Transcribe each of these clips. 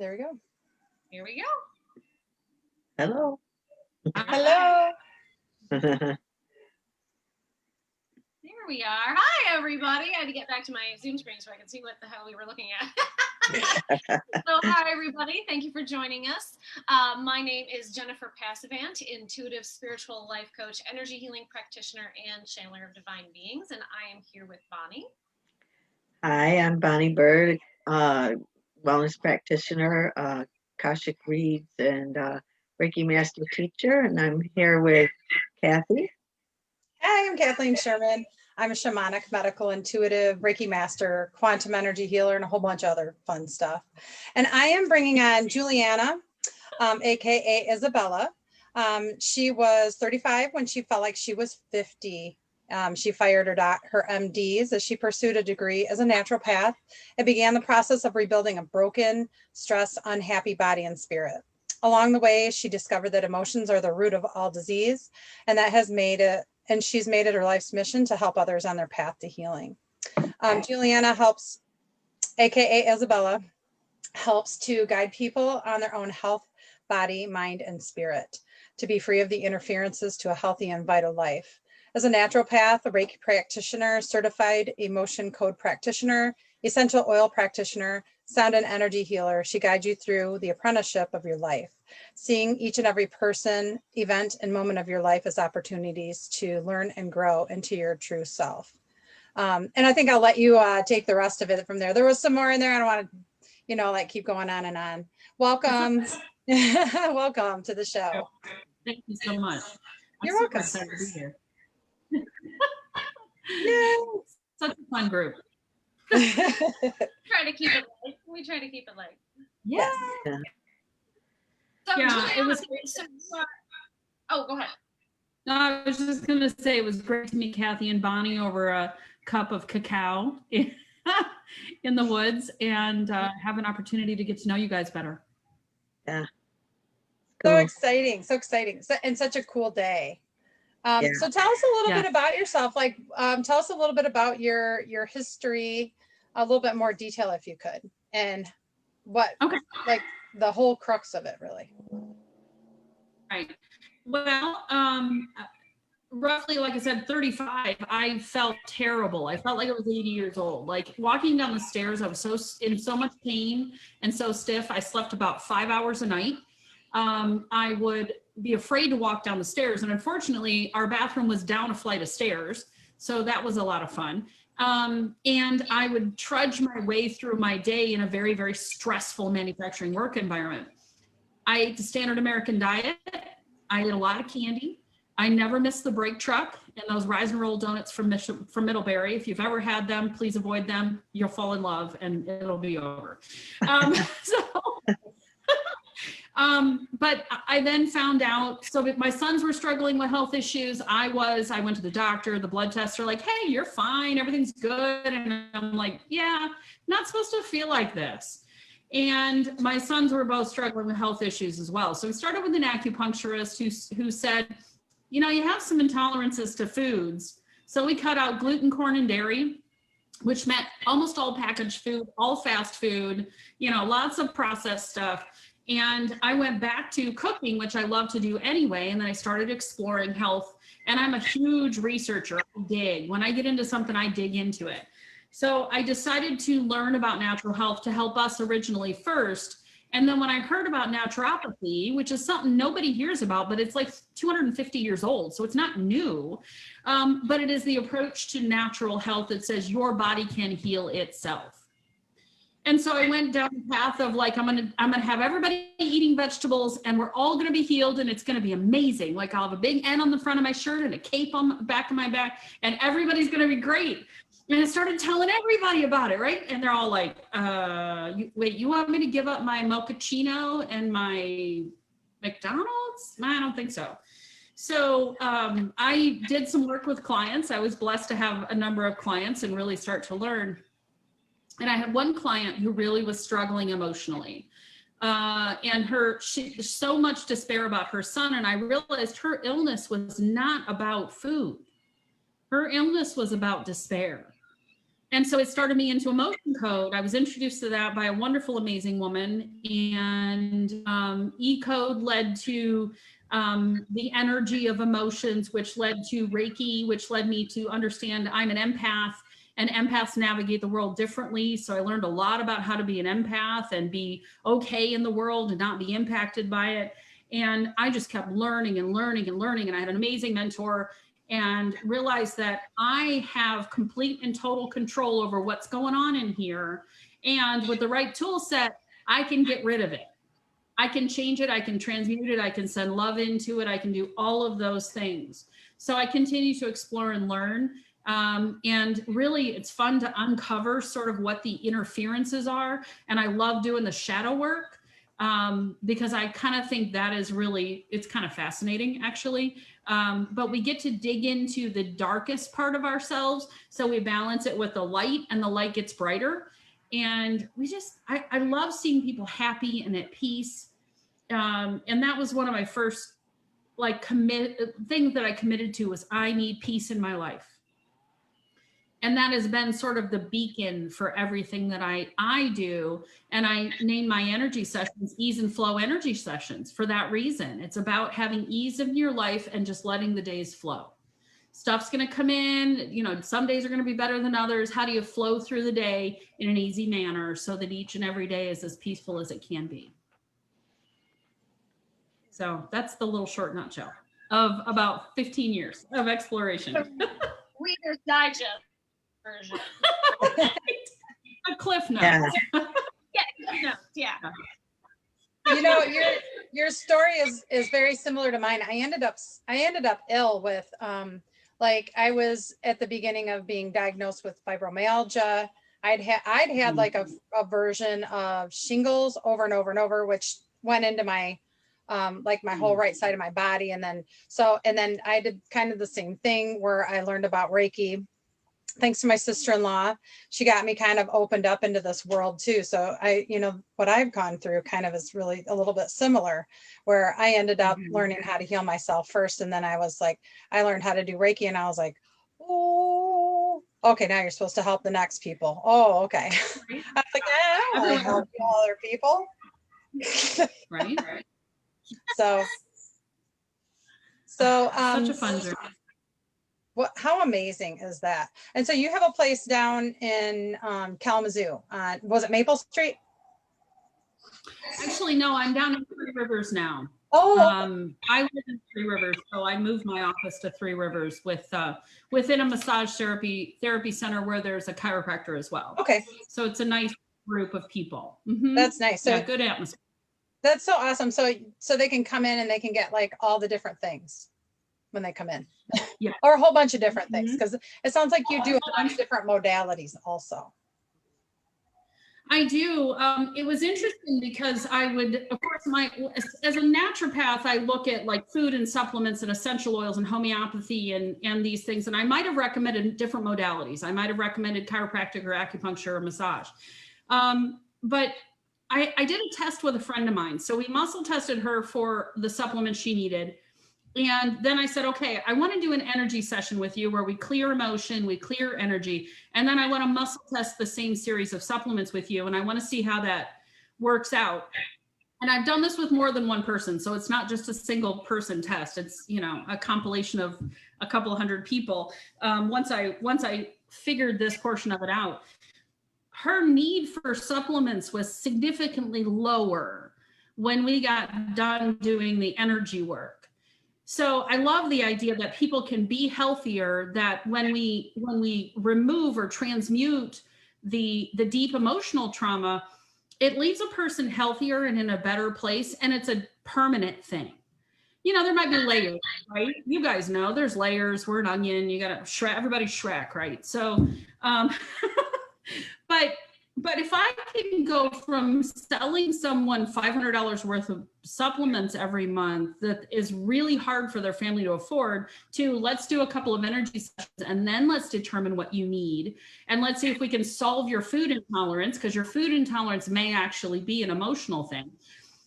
There we go. Here we go. Hello. Hello. There we are. Hi, everybody. I had to get back to my Zoom screen so I could see what the hell we were looking at. So, hi, everybody. Thank you for joining us. My name is Jennifer Passavant, intuitive spiritual life coach, energy healing practitioner, and channeler of divine beings. And I am here with Bonnie. Hi, I'm Bonnie Bird, wellness practitioner, Akashic Reads, and Reiki Master Teacher. And I'm here with Kathy. Hi, I'm Kathleen Sherman. I'm a shamanic, medical, intuitive, Reiki master, quantum energy healer, and a whole bunch of other fun stuff. And I am bringing on Julianna, aka Isabella. She was 35 when she felt like she was 50. She fired her MDs as she pursued a degree as a naturopath and began the process of rebuilding a broken, stressed, unhappy body and spirit. Along the way, she discovered that emotions are the root of all disease, and she's made it her life's mission to help others on their path to healing. Julianna helps, aka Isabella, helps to guide people on their own health, body, mind, and spirit to be free of the interferences to a healthy and vital life. As a naturopath, a Reiki practitioner, certified emotion code practitioner, essential oil practitioner, sound and energy healer, she guides you through the apprenticeship of your life, seeing each and every person, event, and moment of your life as opportunities to learn and grow into your true self. And I think I'll let you take the rest of it from there. There was some more in there. I don't want to, keep going on and on. Welcome. Welcome to the show. Thank you so much. You're welcome. Excited to be here. No. Such a fun group. Try to keep it light. We try to keep it light. Yeah. So, Yeah, Julianna, it was. Oh, go ahead. No, I was just going to say it was great to meet Kathy and Bonnie over a cup of cacao in the woods and have an opportunity to get to know you guys better. Yeah. So Cool. exciting. And such a cool day. Yeah. So tell us a little Yeah. bit about yourself. Tell us a little bit about your history, a little bit more detail if you could, and what, the whole crux of it, really. Right. Well, roughly, like I said, 35, I felt terrible. I felt like I was 80 years old. Like walking down the stairs, I was in so much pain and so stiff. I slept about 5 hours a night. I would be afraid to walk down the stairs. And unfortunately, our bathroom was down a flight of stairs. So that was a lot of fun. And I would trudge my way through my day in a very, very stressful manufacturing work environment. I ate the standard American diet. I ate a lot of candy. I never missed the break truck and those rise and roll donuts from Middlebury. If you've ever had them, please avoid them. You'll fall in love and it'll be over. But I then found out, so my sons were struggling with health issues. I went to the doctor, the blood tests are like, hey, you're fine. Everything's good. And I'm like, yeah, not supposed to feel like this. And my sons were both struggling with health issues as well. So we started with an acupuncturist who said, you have some intolerances to foods. So we cut out gluten, corn, and dairy, which meant almost all packaged food, all fast food, lots of processed stuff. And I went back to cooking, which I love to do anyway. And then I started exploring health. And I'm a huge researcher. I dig. When I get into something, I dig into it. So I decided to learn about natural health to help us originally first. And then when I heard about naturopathy, which is something nobody hears about, but it's like 250 years old, so it's not new, but it is the approach to natural health that says your body can heal itself. And so I went down the path of I'm gonna have everybody eating vegetables and we're all gonna be healed and it's gonna be amazing. Like I'll have a big N on the front of my shirt and a cape on the back of my back and everybody's gonna be great. And I started telling everybody about it, right? And they're all like, wait, you want me to give up my mochaccino and my McDonald's? I don't think so. So I did some work with clients. I was blessed to have a number of clients and really start to learn. And I had one client who really was struggling emotionally. And she so much despair about her son. And I realized her illness was not about food. Her illness was about despair. And so it started me into emotion code. I was introduced to that by a wonderful, amazing woman. And E-code led to the energy of emotions, which led to Reiki, which led me to understand I'm an empath, and empaths navigate the world differently. So I learned a lot about how to be an empath and be okay in the world and not be impacted by it. And I just kept learning and learning and learning. And I had an amazing mentor, and realized that I have complete and total control over what's going on in here. And with the right tool set, I can get rid of it. I can change it. I can transmute it. I can send love into it. I can do all of those things. So I continue to explore and learn. And really, it's fun to uncover sort of what the interferences are. And I love doing the shadow work. Because I kind of think that is really, it's kind of fascinating, actually. But we get to dig into the darkest part of ourselves. So we balance it with the light, and the light gets brighter. And I love seeing people happy and at peace. And that was one of my first things that I committed to, was I need peace in my life. And that has been sort of the beacon for everything that I do. And I name my energy sessions Ease and Flow Energy Sessions for that reason. It's about having ease in your life and just letting the days flow. Stuff's going to come in, some days are going to be better than others. How do you flow through the day in an easy manner so that each and every day is as peaceful as it can be? So that's the little short nutshell of about 15 years of exploration. Reader's Digest version. A cliff note. Yeah. Yeah. Your story is very similar to mine. I ended up ill with I was at the beginning of being diagnosed with fibromyalgia. I'd had like a version of shingles over and over and over, which went into my my whole right side of my body. And then I did kind of the same thing where I learned about Reiki. Thanks to my sister-in-law, she got me kind of opened up into this world too. So what I've gone through kind of is really a little bit similar, where I ended up learning how to heal myself first. And then I learned how to do Reiki, and I was like, oh, okay, now you're supposed to help the next people. Oh, okay. I was like, I don't want to help other people. Right. So such a fun journey. How amazing is that? And so you have a place down in Kalamazoo. Was it Maple Street? Actually, no, I'm down in Three Rivers now. Oh, I live in Three Rivers, so I moved my office to Three Rivers within a massage therapy center where there's a chiropractor as well. Okay. So it's a nice group of people. That's nice. So yeah, good atmosphere. That's so awesome. So they can come in and they can get like all the different things when they come in. Yeah. Or a whole bunch of different things, because it sounds like you do a bunch of different modalities also. I do. It was interesting because I would, of course, as a naturopath, I look at like food and supplements and essential oils and homeopathy and these things. And I might have recommended different modalities. I might have recommended chiropractic or acupuncture or massage. But I did a test with a friend of mine. So we muscle tested her for the supplements she needed. And then I said, okay, I want to do an energy session with you where we clear emotion, we clear energy. And then I want to muscle test the same series of supplements with you. And I want to see how that works out. And I've done this with more than one person. So it's not just a single person test. It's, a compilation of a couple hundred people. Once I figured this portion of it out, her need for supplements was significantly lower when we got done doing the energy work. So I love the idea that people can be healthier, that when we remove or transmute the deep emotional trauma, it leaves a person healthier and in a better place. And it's a permanent thing. There might be layers, right? You guys know there's layers. We're an onion. You got to everybody's Shrek, right? So, but if I can go from selling someone $500 worth of supplements every month that is really hard for their family to afford, to let's do a couple of energy sessions and then let's determine what you need. And let's see if we can solve your food intolerance, because your food intolerance may actually be an emotional thing.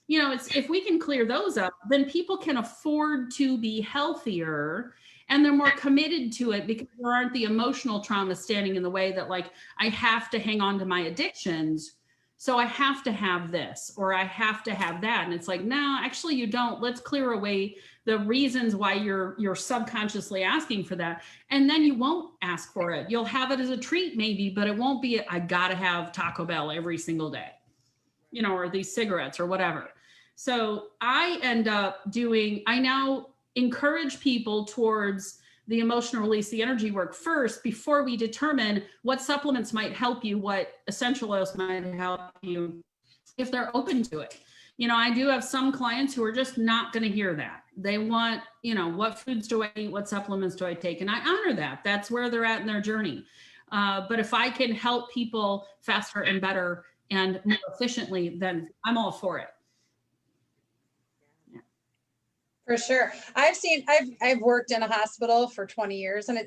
If we can clear those up, then people can afford to be healthier And they're more committed to it because there aren't the emotional traumas standing in the way that like, I have to hang on to my addictions. So I have to have this, or I have to have that. And it's like, no, actually you don't. Let's clear away the reasons why you're subconsciously asking for that. And then you won't ask for it. You'll have it as a treat maybe, but it won't be, I gotta have Taco Bell every single day, you know, or these cigarettes or whatever. So I end up doing, I now encourage people towards the emotional release, the energy work first, before we determine what supplements might help you, what essential oils might help you, if they're open to it. You know, I do have some clients who are just not going to hear that. They want, you know, what foods do I eat? What supplements do I take? And I honor that. That's where they're at in their journey. But if I can help people faster and better and more efficiently, then I'm all for it. For sure. I've worked in a hospital for 20 years, and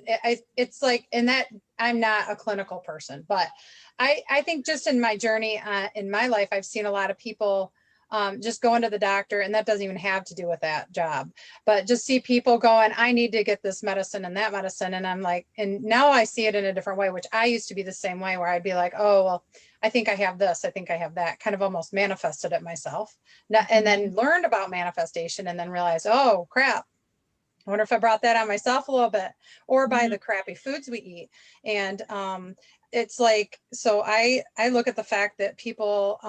it's like, and that I'm not a clinical person, but I think just in my journey in my life, I've seen a lot of people just going to the doctor, and that doesn't even have to do with that job, but just see people going, I need to get this medicine and that medicine. And I'm like, and now I see it in a different way, which I used to be the same way, where I'd be like, oh, well, I think I have this, I think I have that, kind of almost manifested it myself, and then learned about manifestation, and then realized, oh crap, I wonder if I brought that on myself a little bit, or by the crappy foods we eat. And it's like, so I look at the fact that people,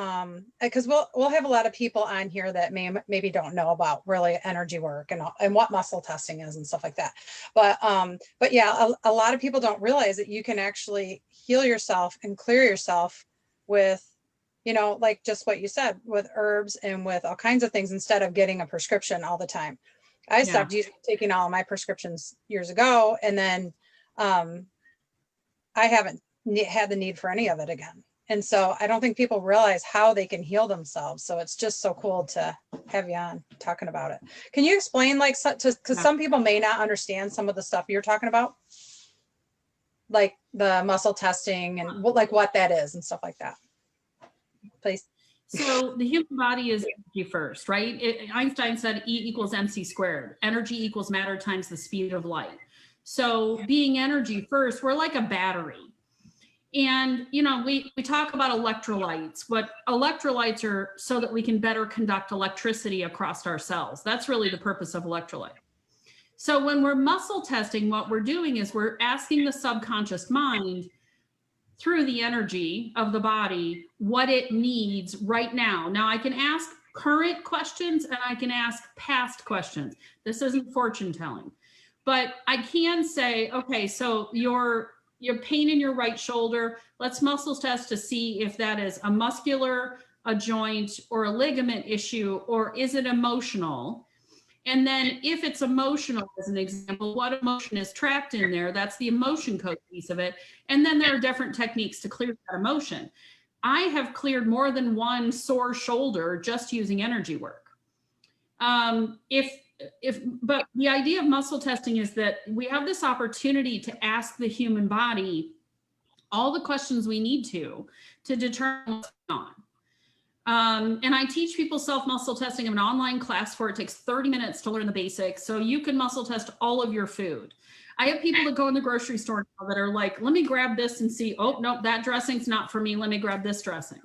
because we'll have a lot of people on here that maybe don't know about really energy work and what muscle testing is and stuff like that. But yeah, a lot of people don't realize that you can actually heal yourself and clear yourself with, you know, like just what you said, with herbs and with all kinds of things, instead of getting a prescription all the time. I stopped taking all my prescriptions years ago, and then I haven't had the need for any of it again. And so I don't think people realize how they can heal themselves. So it's just so cool to have you on talking about it. Can you explain, like, because some people may not understand some of the stuff you're talking about, like the muscle testing and what that is and stuff like that, please? So the human body is energy first, right? Einstein said E equals MC squared. Energy equals matter times the speed of light. So being energy first, we're like a battery. And, you know, we talk about electrolytes. What electrolytes are so that we can better conduct electricity across our cells. That's really the purpose of electrolyte. So when we're muscle testing, what we're doing is we're asking the subconscious mind through the energy of the body what it needs right now. Now I can ask current questions and I can ask past questions. This isn't fortune telling, but I can say, okay, so your pain in your right shoulder, let's muscle test to see if that is a muscular, a joint, or a ligament issue, or is it emotional? And then if it's emotional, as an example, what emotion is trapped in there? That's the emotion code piece of it. And then there are different techniques to clear that emotion. I have cleared more than one sore shoulder just using energy work. But the idea of muscle testing is that we have this opportunity to ask the human body all the questions we need to determine what's going on. And I teach people self-muscle testing. I have an online class for it. It takes 30 minutes to learn the basics. So you can muscle test all of your food. I have people that go in the grocery store now that are like, let me grab this and see, oh, no, that dressing's not for me. Let me grab this dressing.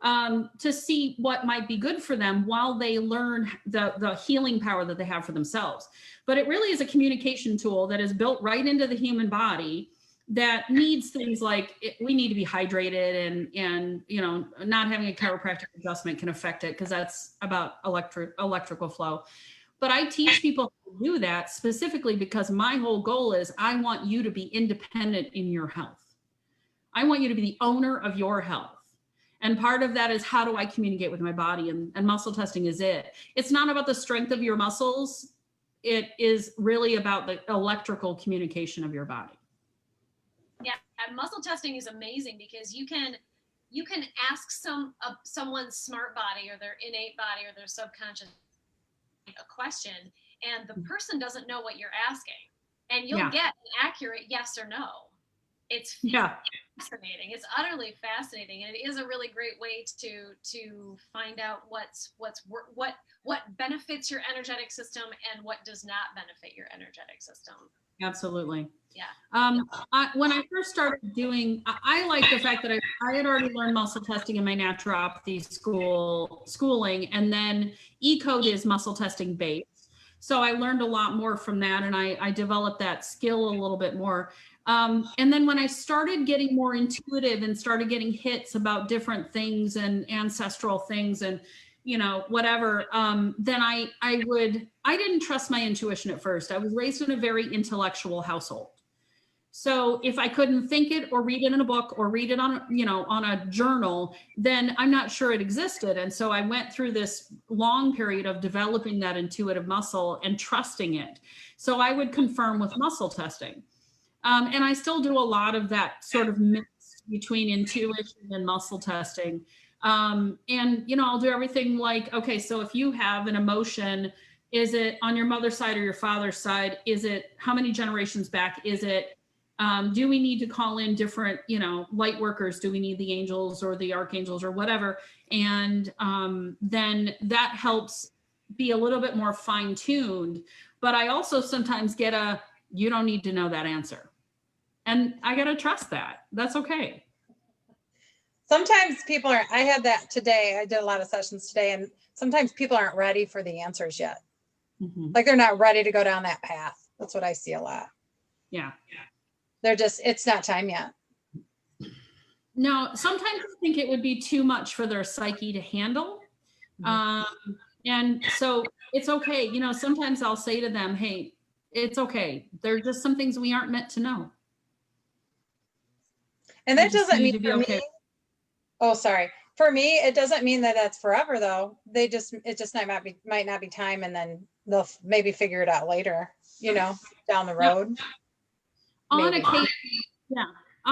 To see what might be good for them while they learn the healing power that they have for themselves. But it really is a communication tool that is built right into the human body that needs things like we need to be hydrated, and you know, not having a chiropractic adjustment can affect it because that's about electrical flow. But I teach people how to do that specifically because my whole goal is I want you to be independent in your health. I want you to be the owner of your health. And part of that is how do I communicate with my body, and muscle testing is it. It's not about the strength of your muscles. It is really about the electrical communication of your body. Yeah, muscle testing is amazing because you can ask someone's smart body or their innate body or their subconscious a question, and the person doesn't know what you're asking, and you'll get an accurate yes or no. It's fascinating. It's utterly fascinating, and it is a really great way to find out what benefits your energetic system and what does not benefit your energetic system. Absolutely. Yeah. When I first started doing, I like the fact that I had already learned muscle testing in my naturopathy schooling, and then E-code is muscle testing based. So I learned a lot more from that, and I developed that skill a little bit more. And then when I started getting more intuitive and started getting hits about different things and ancestral things and, you know, whatever, then I didn't trust my intuition at first. I was raised in a very intellectual household. So if I couldn't think it or read it in a book or read it on, you know, on a journal, then I'm not sure it existed. And so I went through this long period of developing that intuitive muscle and trusting it. So I would confirm with muscle testing. And I still do a lot of that sort of mix between intuition and muscle testing. And, you know, I'll do everything like, okay, so if you have an emotion, is it on your mother's side or your father's side? Is it, how many generations back is it? Do we need to call in different, you know, light workers? Do we need the angels or the archangels or whatever? And then that helps be a little bit more fine-tuned. But I also sometimes get you don't need to know that answer. And I got to trust that. That's okay. Sometimes people are, I had that today. I did a lot of sessions today, and sometimes people aren't ready for the answers yet. Mm-hmm. Like they're not ready to go down that path. That's what I see a lot. Yeah. They're just, it's not time yet. No, sometimes I think it would be too much for their psyche to handle. And so it's okay. You know, sometimes I'll say to them, hey, it's okay. There are just some things we aren't meant to know. And that doesn't mean for me, oh, sorry. For me, it doesn't mean that that's forever though. It just might not be time, and then they'll maybe figure it out later, you know, down the road. On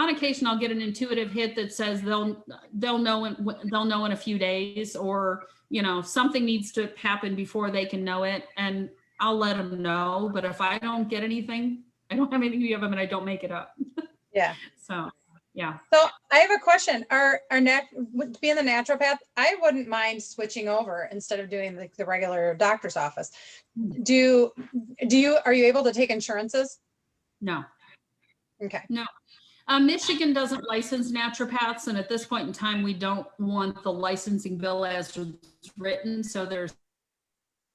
occasion, I'll get an intuitive hit that says they'll know in a few days, or, you know, something needs to happen before they can know it, and I'll let them know. But if I don't get anything, I don't have anything to give them, and I don't make it up. Yeah. So, yeah. So I have a question. Being the naturopath, I wouldn't mind switching over instead of doing the regular doctor's office. Are you able to take insurances? No. Okay. No. Michigan doesn't license naturopaths, and at this point in time, we don't want the licensing bill as written. So there's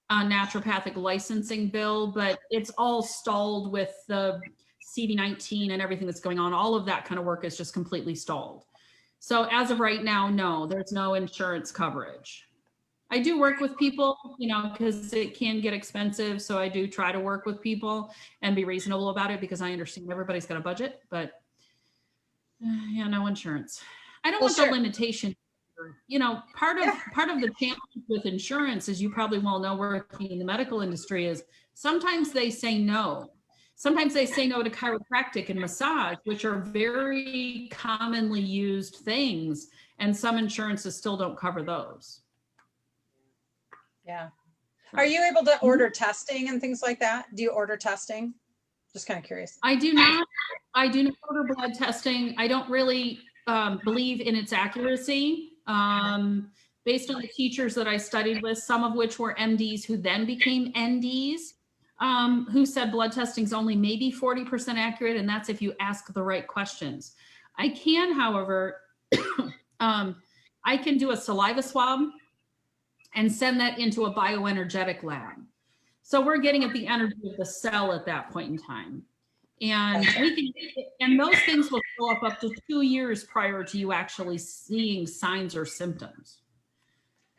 a naturopathic licensing bill, but it's all stalled with the CD19 and everything that's going on. All of that kind of work is just completely stalled. So as of right now, no, there's no insurance coverage. I do work with people, you know, because it can get expensive. So I do try to work with people and be reasonable about it, because I understand everybody's got a budget, but yeah, no insurance. I don't want the limitation. You know, part of the challenge with insurance, as you probably well know, working in the medical industry, is sometimes they say no. Sometimes they say no to chiropractic and massage, which are very commonly used things, and some insurances still don't cover those. Yeah. Are you able to order testing and things like that? Do you order testing? Just kind of curious. I do not order blood testing. I don't really believe in its accuracy. Based on the teachers that I studied with, some of which were MDs who then became NDs, who said blood testing is only maybe 40% accurate, and that's if you ask the right questions. I can, however, I can do a saliva swab and send that into a bioenergetic lab. So we're getting at the energy of the cell at that point in time. And and those things will show up to 2 years prior to you actually seeing signs or symptoms.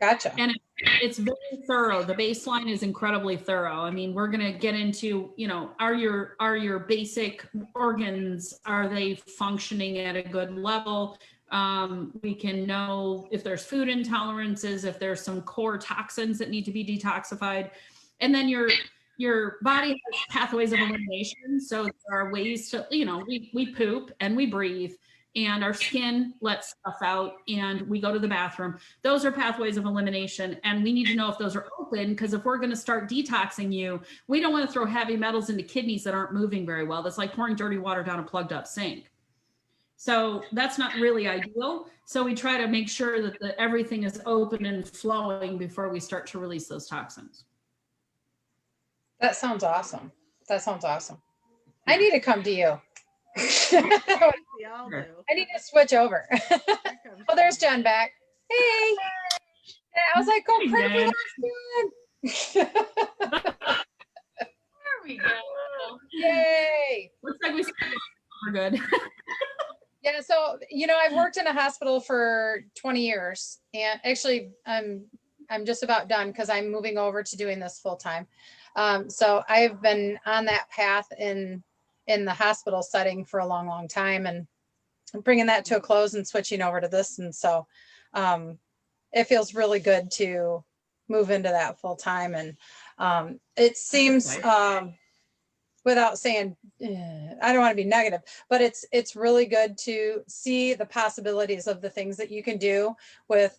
Gotcha. And it's very thorough. The baseline is incredibly thorough. I mean, we're going to get into, you know, are your basic organs, are they functioning at a good level? We can know if there's food intolerances, if there's some core toxins that need to be detoxified. And then your body has pathways of elimination. So there are ways to, you know, we poop and we breathe, and our skin lets stuff out, and we go to the bathroom. Those are pathways of elimination, and we need to know if those are open, because if we're going to start detoxing you, we don't want to throw heavy metals into kidneys that aren't moving very well. That's like pouring dirty water down a plugged up sink. So that's not really ideal. So we try to make sure that everything is open and flowing before we start to release those toxins. That sounds awesome. That sounds awesome. I need to come to you. We all do. I need to switch over. Here comes Oh, there's Jen. Jen back. Hey. And I was like, go Hey, print Jen. with us, Jen. There we go. Yay. Looks like we're good. Yeah, so I've worked in a hospital for 20 years, and actually I'm just about done because I'm moving over to doing this full time. So I've been on that path in the hospital setting for a long, long time, and I'm bringing that to a close and switching over to this. And so it feels really good to move into that full time. And it seems, without saying, I don't want to be negative, but it's really good to see the possibilities of the things that you can do with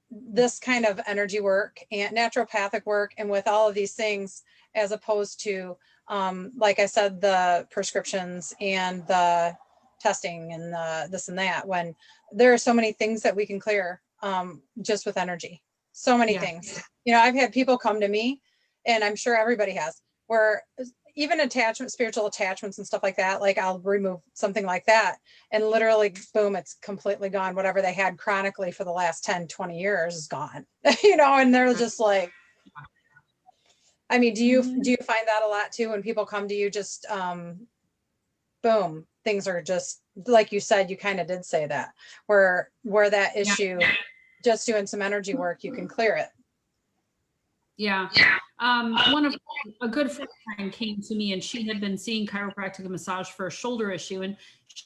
this kind of energy work and naturopathic work, and with all of these things, as opposed to, like I said, the prescriptions and the testing and the this and that, when there are so many things that we can clear just with energy. So many things. I've had people come to me, and I'm sure everybody has, where even spiritual attachments and stuff like that, like I'll remove something like that and literally, boom, it's completely gone. Whatever they had chronically for the last 10, 20 years is gone, and they're just like, I mean, do you find that a lot too, when people come to you, just, boom, things are just, like you said, you kind of did say that, where that issue, just doing some energy work, you can clear it. Yeah. A good friend of mine came to me, and she had been seeing chiropractic and massage for a shoulder issue, and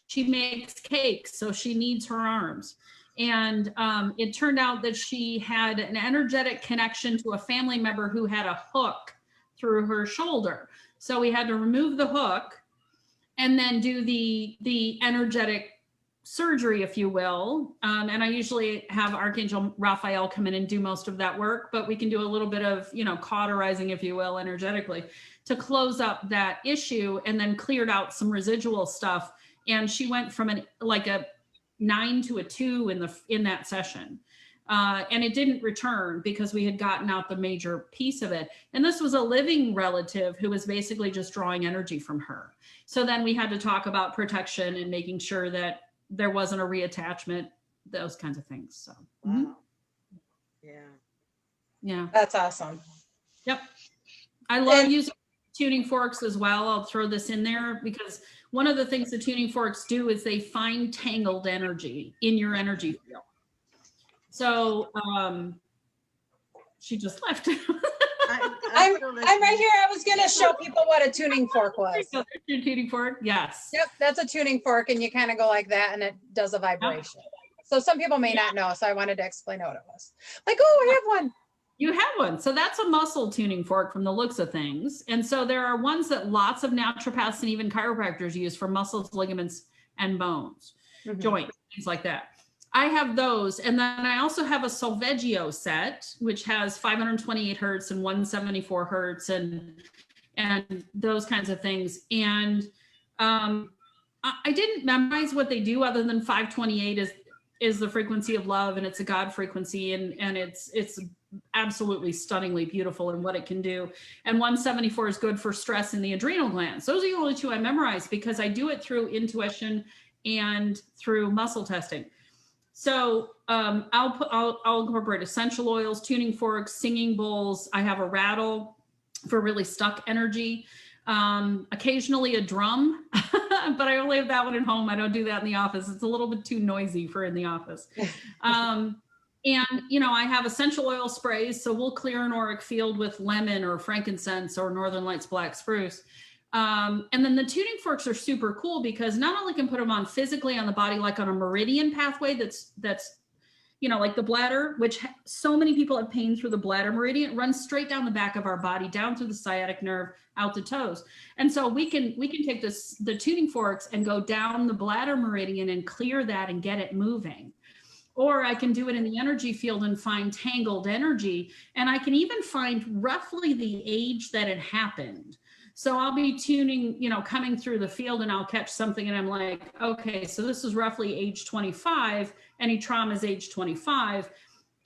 she makes cakes, so she needs her arms. And it turned out that she had an energetic connection to a family member who had a hook through her shoulder. So we had to remove the hook and then do the energetic surgery, if you will. And I usually have Archangel Raphael come in and do most of that work, but we can do a little bit of, cauterizing, if you will, energetically, to close up that issue, and then cleared out some residual stuff. And she went from a 9 to a 2 in that session. And it didn't return because we had gotten out the major piece of it. And this was a living relative who was basically just drawing energy from her. So then we had to talk about protection and making sure that there wasn't a reattachment, those kinds of things. So, Wow. Yeah. That's awesome. Yep. I love using tuning forks as well. I'll throw this in there because one of the things the tuning forks do is they find tangled energy in your energy field. So she just left. I'm right here. I was going to show people what a tuning fork was. Your tuning fork? Yes. Yep, that's a tuning fork, and you kind of go like that, and it does a vibration. So some people may not know, so I wanted to explain what it was. Like, oh, I have one. You have one. So that's a muscle tuning fork from the looks of things. And so there are ones that lots of naturopaths and even chiropractors use for muscles, ligaments, and bones, joints, things like that. I have those. And then I also have a Solveggio set, which has 528 hertz and 174 hertz and those kinds of things. And I didn't memorize what they do, other than 528 is the frequency of love, and it's a God frequency, and it's absolutely stunningly beautiful in what it can do. And 174 is good for stress in the adrenal glands. Those are the only two I memorized because I do it through intuition and through muscle testing. So I'll incorporate essential oils, tuning forks, singing bowls. I have a rattle for really stuck energy. Occasionally a drum, but I only have that one at home. I don't do that in the office. It's a little bit too noisy for in the office. And, I have essential oil sprays. So we'll clear an auric field with lemon or frankincense or Northern Lights black spruce. And then the tuning forks are super cool because not only can put them on physically on the body, like on a meridian pathway that's like the bladder, which so many people have pain through the bladder meridian. It runs straight down the back of our body, down through the sciatic nerve, out the toes. And so we can take the tuning forks and go down the bladder meridian and clear that and get it moving. Or I can do it in the energy field and find tangled energy. And I can even find roughly the age that it happened. So I'll be tuning, coming through the field, and I'll catch something and I'm like, okay, so this is roughly age 25. Any trauma is age 25.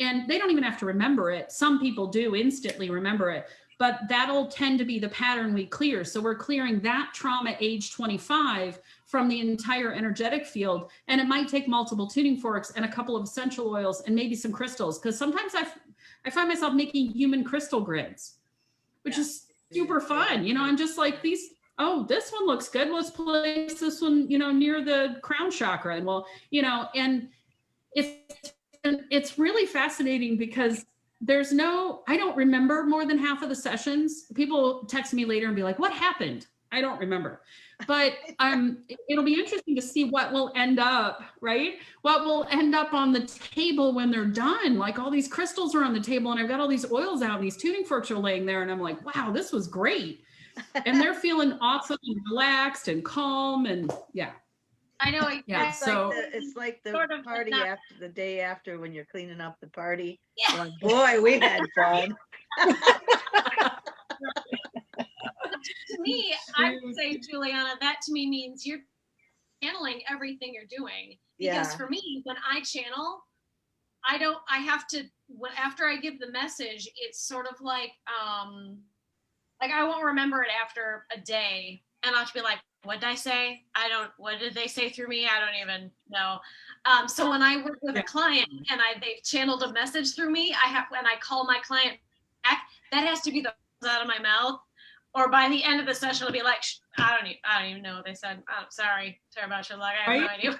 And they don't even have to remember it. Some people do instantly remember it. but that'll tend to be the pattern we clear. So we're clearing that trauma age 25 from the entire energetic field. And it might take multiple tuning forks and a couple of essential oils and maybe some crystals. Because sometimes I find myself making human crystal grids, which is super fun. You know, I'm just like oh, this one looks good. Let's place this one, you know, near the crown chakra. And well, you know, and it's really fascinating because I don't remember more than half of the sessions. People text me later and be like, what happened? I don't remember. But it'll be interesting to see what will end up, right? What will end up on the table when they're done. Like all these crystals are on the table and I've got all these oils out and these tuning forks are laying there. And I'm like, wow, this was great. And they're feeling awesome and relaxed and calm. And yeah. I know. Yeah. So It's like the sort of party not- after the day after when you're cleaning up the party. Yeah. Going, boy, we had fun. To me, I would say, Juliana, that to me means you're channeling everything you're doing. Because Yeah. for me, when I channel, I have to, after I give the message, it's sort of like I won't remember it after a day. And I'll have to be like, what did I say? What did they say through me? I don't even know. So when I work with a client and they've channeled a message through me, when I call my client back, that has to be the out of my mouth. Or by the end of the session, it'll be like, I don't even know what they said. Oh, sorry about your luck. I have no idea.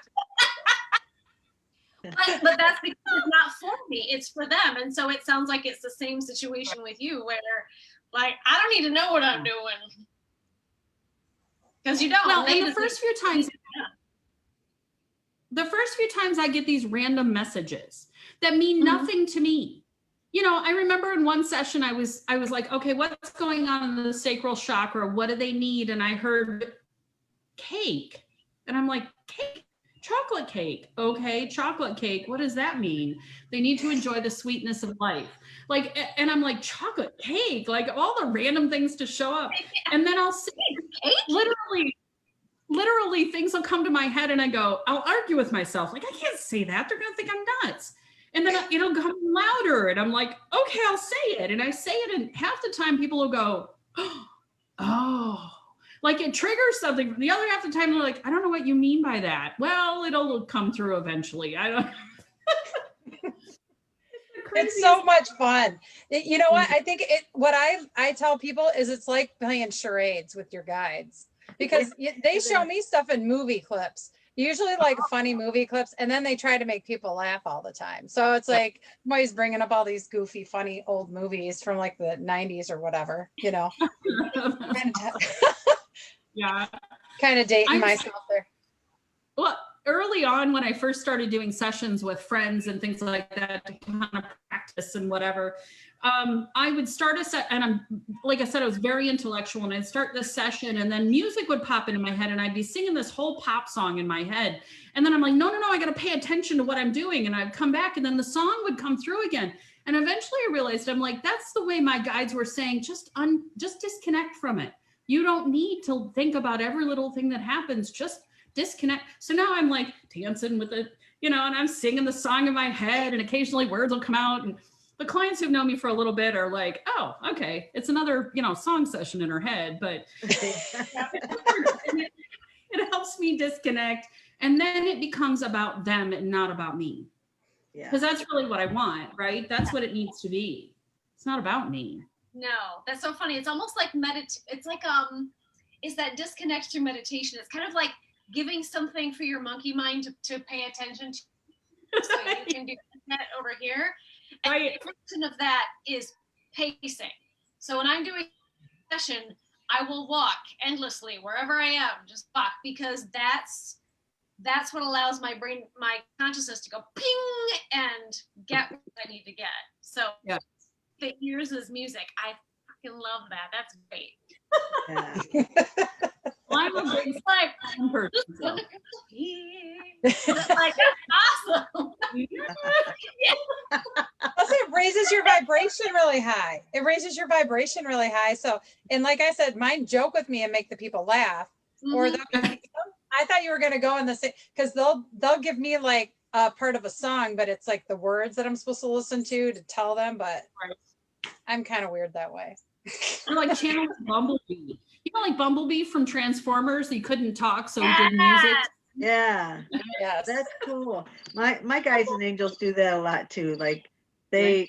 but that's because it's not for me, it's for them. And so it sounds like it's the same situation with you where like, I don't need to know what I'm doing. Because you don't. well, and the first few times I get these random messages that mean nothing to me. You know, I remember in one session I was like, okay, what's going on in the sacral chakra? What do they need? And I heard cake. And I'm like, cake? Chocolate cake. Okay, chocolate cake. What does that mean? They need to enjoy the sweetness of life. Like, and I'm like, chocolate cake, like all the random things to show up. And then I'll say, literally things will come to my head and I go, I'll argue with myself. Like, I can't say that. They're going to think I'm nuts. And then it'll come louder. And I'm like, okay, I'll say it. And I say it. And half the time people will go, oh, like it triggers something. The other half the time they're like, I don't know what you mean by that. Well, it'll come through eventually. I don't. It's so much fun. You know what? I think what I tell people is it's like playing charades with your guides because they show me stuff in movie clips, usually like funny movie clips, and then they try to make people laugh all the time. So it's like I'm always bringing up all these goofy, funny old movies from like the 90s or whatever, you know. Yeah. Kind of dating myself there. Well, early on when I first started doing sessions with friends and things like that to kind of practice and whatever, I would start a set, and like I said, I was very intellectual, and I'd start this session and then music would pop into my head and I'd be singing this whole pop song in my head. And then I'm like, no, I got to pay attention to what I'm doing. And I'd come back and then the song would come through again. And eventually I realized, I'm like, that's the way my guides were saying, just disconnect from it. You don't need to think about every little thing that happens, just disconnect. So now I'm like dancing with it, you know, and I'm singing the song in my head and occasionally words will come out. And the clients who've known me for a little bit are like, oh, okay, it's another, you know, song session in her head, but it helps me disconnect. And then it becomes about them and not about me. Yeah. Because that's really what I want, right? That's what it needs to be. It's not about me. No, that's so funny. It's almost like it's like it's that disconnect through meditation. It's kind of like giving something for your monkey mind to pay attention to, so you can do that over here. And Right. the function of that is pacing. So when I'm doing a session, I will walk endlessly wherever I am, just walk, because that's what allows my brain, my consciousness to go ping and get what I need to get. So Yeah. the ears is music. I fucking love that. That's great. Yeah. Well, I'm a big Like, fun person. just So. put the crystal here. Like, that's awesome. Plus, it raises your vibration really high. It raises your vibration really high. So, and like I said, mine joke with me and make the people laugh. Or Mhm. I thought you were going to go in the same, because they'll give me like a part of a song, but it's like the words that I'm supposed to listen to tell them. But Right. I'm kind of weird that way. Or like channeling Bumblebee. You know, like Bumblebee from Transformers, he couldn't talk, so he did music. Yeah, Yes. that's cool. My guides and angels do that a lot too. Like they,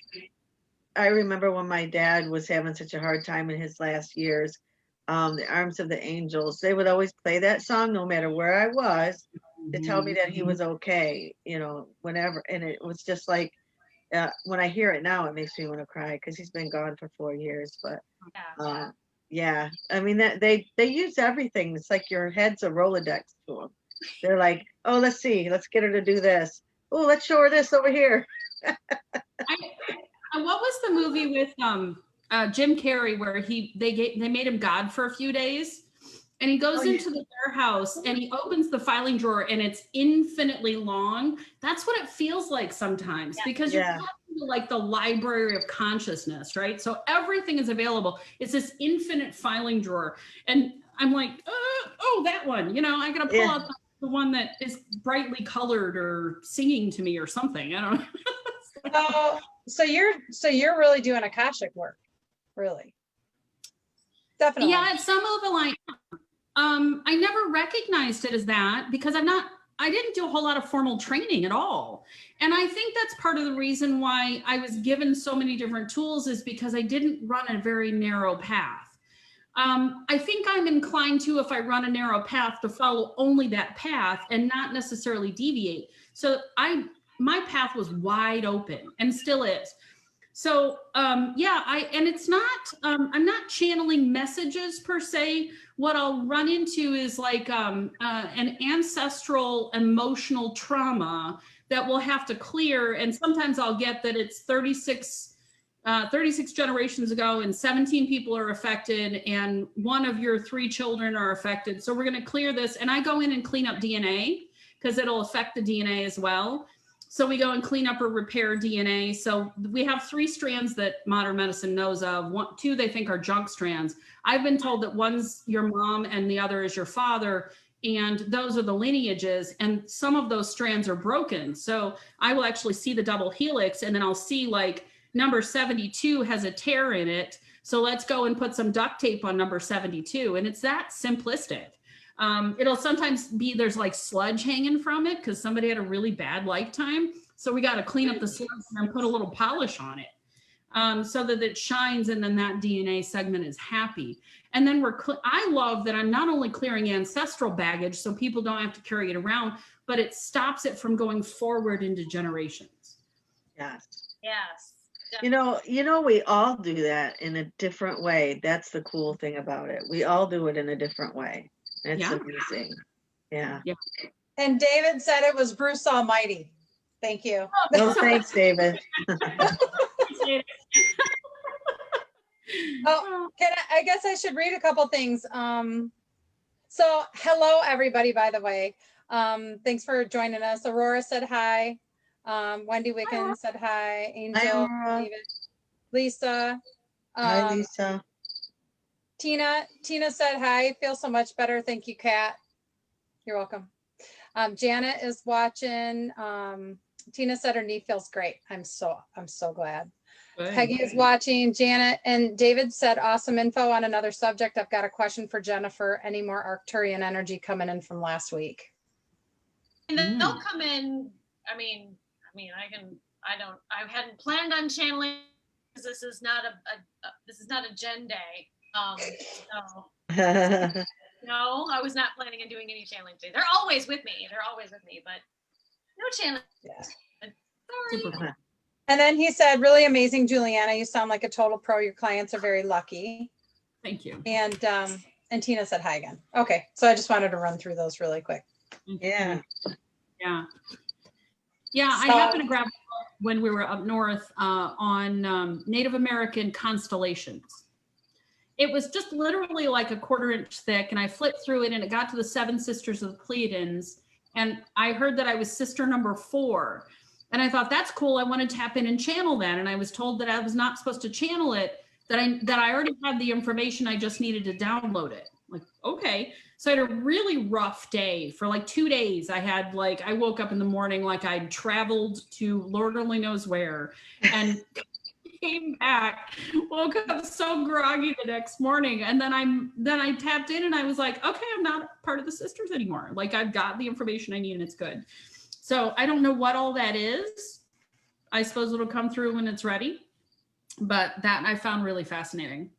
I remember when my dad was having such a hard time in his last years, the Arms of the Angels, they would always play that song no matter where I was to tell me that he was okay, you know, whenever. And it was just like, when I hear it now, it makes me want to cry because he's been gone for 4 years. But yeah, I mean that they use everything. It's like your head's a Rolodex to them. They're like, oh, let's see, let's get her to do this. Oh, let's show her this over here. What was the movie with Jim Carrey where they made him God for a few days, and he goes into the warehouse and he opens the filing drawer and it's infinitely long? That's what it feels like sometimes because you're talking to like the library of consciousness, right? So everything is available. It's this infinite filing drawer, and I'm like, oh, that one. You know, I gotta pull out the one that is brightly colored or singing to me or something. I don't know. So you're really doing Akashic work, really? Definitely. Yeah, it's some of the like. I never recognized it as that because I didn't do a whole lot of formal training at all. And I think that's part of the reason why I was given so many different tools is because I didn't run a very narrow path. I think I'm inclined to, if I run a narrow path, to follow only that path and not necessarily deviate. So my path was wide open and still is. So and it's not, I'm not channeling messages per se. What I'll run into is like an ancestral emotional trauma that we'll have to clear. And sometimes I'll get that it's 36 generations ago and 17 people are affected and one of your 3 children are affected. So we're going to clear this. And I go in and clean up DNA because it'll affect the DNA as well. So we go and clean up or repair DNA. So we have 3 strands that modern medicine knows of. 2 they think are junk strands. I've been told that one's your mom and the other is your father. And those are the lineages. And some of those strands are broken. So I will actually see the double helix and then I'll see like number 72 has a tear in it. So let's go and put some duct tape on number 72. And it's that simplistic. It'll sometimes be there's like sludge hanging from it because somebody had a really bad lifetime. So we got to clean up the sludge and then put a little polish on it so that it shines and then that DNA segment is happy. And then I love that I'm not only clearing ancestral baggage so people don't have to carry it around, but it stops it from going forward into generations. Yes. Yes. You know, we all do that in a different way. That's the cool thing about it. We all do it in a different way. It's amazing. Yeah. And David said it was Bruce Almighty. Thank you. Oh, thanks, David. I guess I should read a couple things. So hello, everybody, by the way. Thanks for joining us. Aurora said hi. Wendy Wickens said hi. Angel, David, Lisa. Hi, Lisa. Tina said hi. Feel so much better. Thank you, Kat. You're welcome. Janet is watching. Tina said her knee feels great. I'm so glad. Good. Peggy is watching. Janet and David said awesome info on another subject. I've got a question for Jennifer. Any more Arcturian energy coming in from last week? And then they'll come in. I hadn't planned on channeling because this is not a Gen Day. No, I was not planning on doing any channeling today. They're always with me, but no channeling. Yeah. Sorry. And then he said, really amazing, Julianna. You sound like a total pro. Your clients are very lucky. Thank you. And Tina said hi again. Okay. So I just wanted to run through those really quick. Yeah. Yeah. Yeah. I happened to grab when we were up north on Native American constellations. It was just literally like a 1/4 inch thick, and I flipped through it and it got to the 7 sisters of the Pleiadians. And I heard that I was sister number 4. And I thought, that's cool. I want to tap in and channel that. And I was told that I was not supposed to channel it, that I already had the information. I just needed to download it. Like, okay. So I had a really rough day for like 2 days. I woke up in the morning like I'd traveled to Lord only knows where. And came back, woke up so groggy the next morning. And then I tapped in and I was like, okay, I'm not part of the sisters anymore. Like I've got the information I need and it's good. So I don't know what all that is. I suppose it'll come through when it's ready, but that I found really fascinating.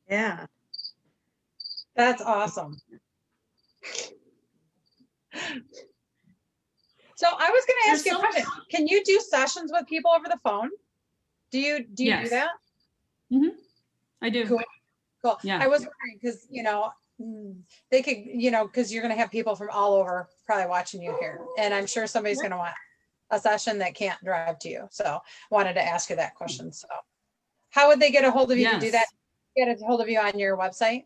Yeah. That's awesome. So I was going to ask you a question. Can you do sessions with people over the phone? Do you Yes. do that? Mm-hmm. I do. Cool. Yeah. I was wondering because, they could, because you're going to have people from all over probably watching you here. And I'm sure somebody's going to want a session that can't drive to you. So I wanted to ask you that question. So how would they get a hold of you to do that? Get a hold of you on your website?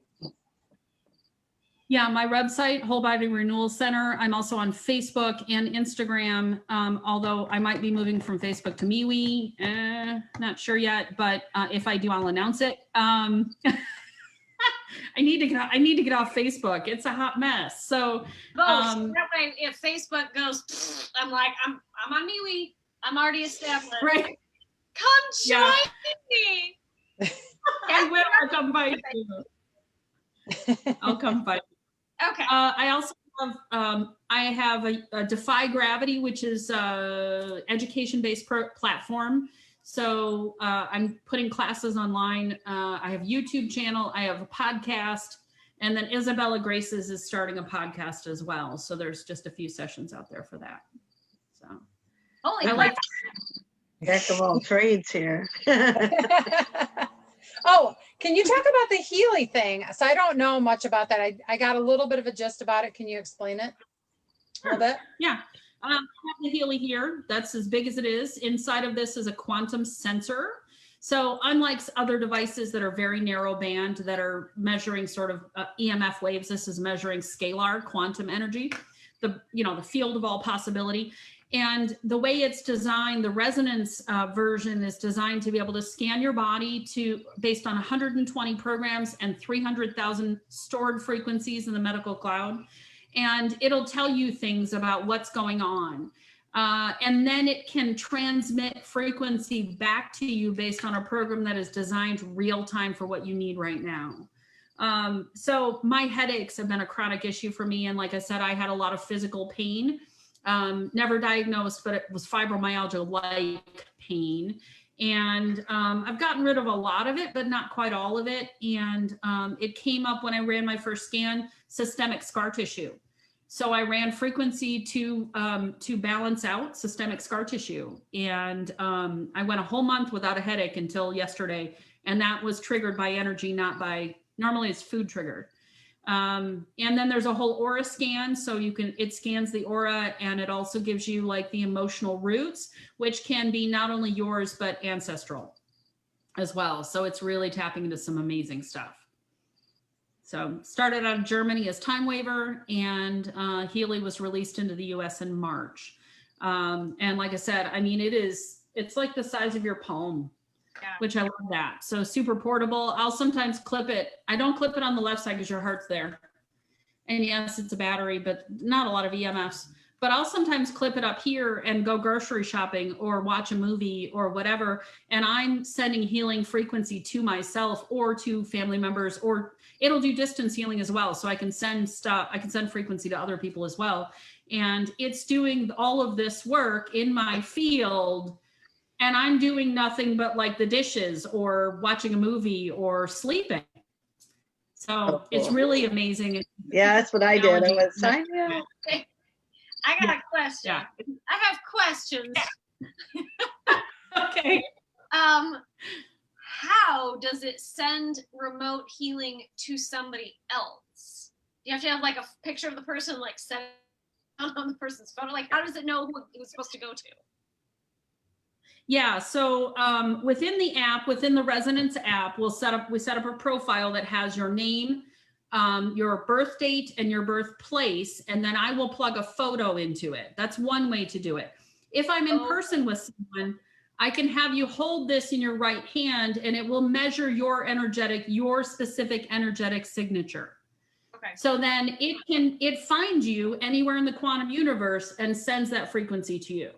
Yeah, my website, Whole Body Renewal Center. I'm also on Facebook and Instagram, although I might be moving from Facebook to MeWe. Not sure yet, but if I do, I'll announce it. I need to get off Facebook. It's a hot mess. So that way, if Facebook goes, I'm like, I'm on MeWe. I'm already established. Right. Come join me. I will. I'll come find you. I'll come find you. Okay. I also have a Defy Gravity, which is education-based platform. So I'm putting classes online. I have a YouTube channel. I have a podcast. And then Isabella Graces is starting a podcast as well. So there's just a few sessions out there for that. So Holy I like. Jack of all trades here. Oh, can you talk about the Healy thing? So I don't know much about that. I got a little bit of a gist about it. Can you explain it a little bit? Yeah. I have the Healy here. That's as big as it is. Inside of this is a quantum sensor. So unlike other devices that are very narrow band that are measuring sort of EMF waves, this is measuring scalar quantum energy, the field of all possibility. And the way it's designed, the resonance version is designed to be able to scan your body based on 120 programs and 300,000 stored frequencies in the medical cloud. And it'll tell you things about what's going on. And then it can transmit frequency back to you based on a program that is designed real time for what you need right now. So my headaches have been a chronic issue for me. And like I said, I had a lot of physical pain. Never diagnosed, but it was fibromyalgia-like pain. And I've gotten rid of a lot of it, but not quite all of it. And it came up when I ran my first scan, systemic scar tissue. So I ran frequency to balance out systemic scar tissue. And I went a whole month without a headache until yesterday. And that was triggered by energy, normally it's food triggered. And then there's a whole aura scan. So it scans the aura, and it also gives you like the emotional roots, which can be not only yours, but ancestral as well. So it's really tapping into some amazing stuff. So started out of Germany as Time Waver, and Healy was released into the US in March. And like I said, I mean, it's like the size of your palm. Yeah. Which I love that. So super portable. I'll sometimes clip it. I don't clip it on the left side because your heart's there. And yes, it's a battery, but not a lot of EMFs. But I'll sometimes clip it up here and go grocery shopping or watch a movie or whatever. And I'm sending healing frequency to myself or to family members, or it'll do distance healing as well. So I can send stuff, I can send frequency to other people as well. And it's doing all of this work in my field. And I'm doing nothing but like the dishes or watching a movie or sleeping. So It's really amazing. Yeah, that's what I did. I was signing up. I got a question. Yeah. I have questions. Okay. How does it send remote healing to somebody else? You have to have like a picture of the person, like set on the person's photo. Like, how does it know who it was supposed to go to? Yeah, so within the app, within the Resonance app, we set up a profile that has your name, your birth date, and your birthplace, and then I will plug a photo into it. That's one way to do it. If I'm in person with someone, I can have you hold this in your right hand, and it will measure your specific energetic signature. Okay. So then it finds you anywhere in the quantum universe and sends that frequency to you.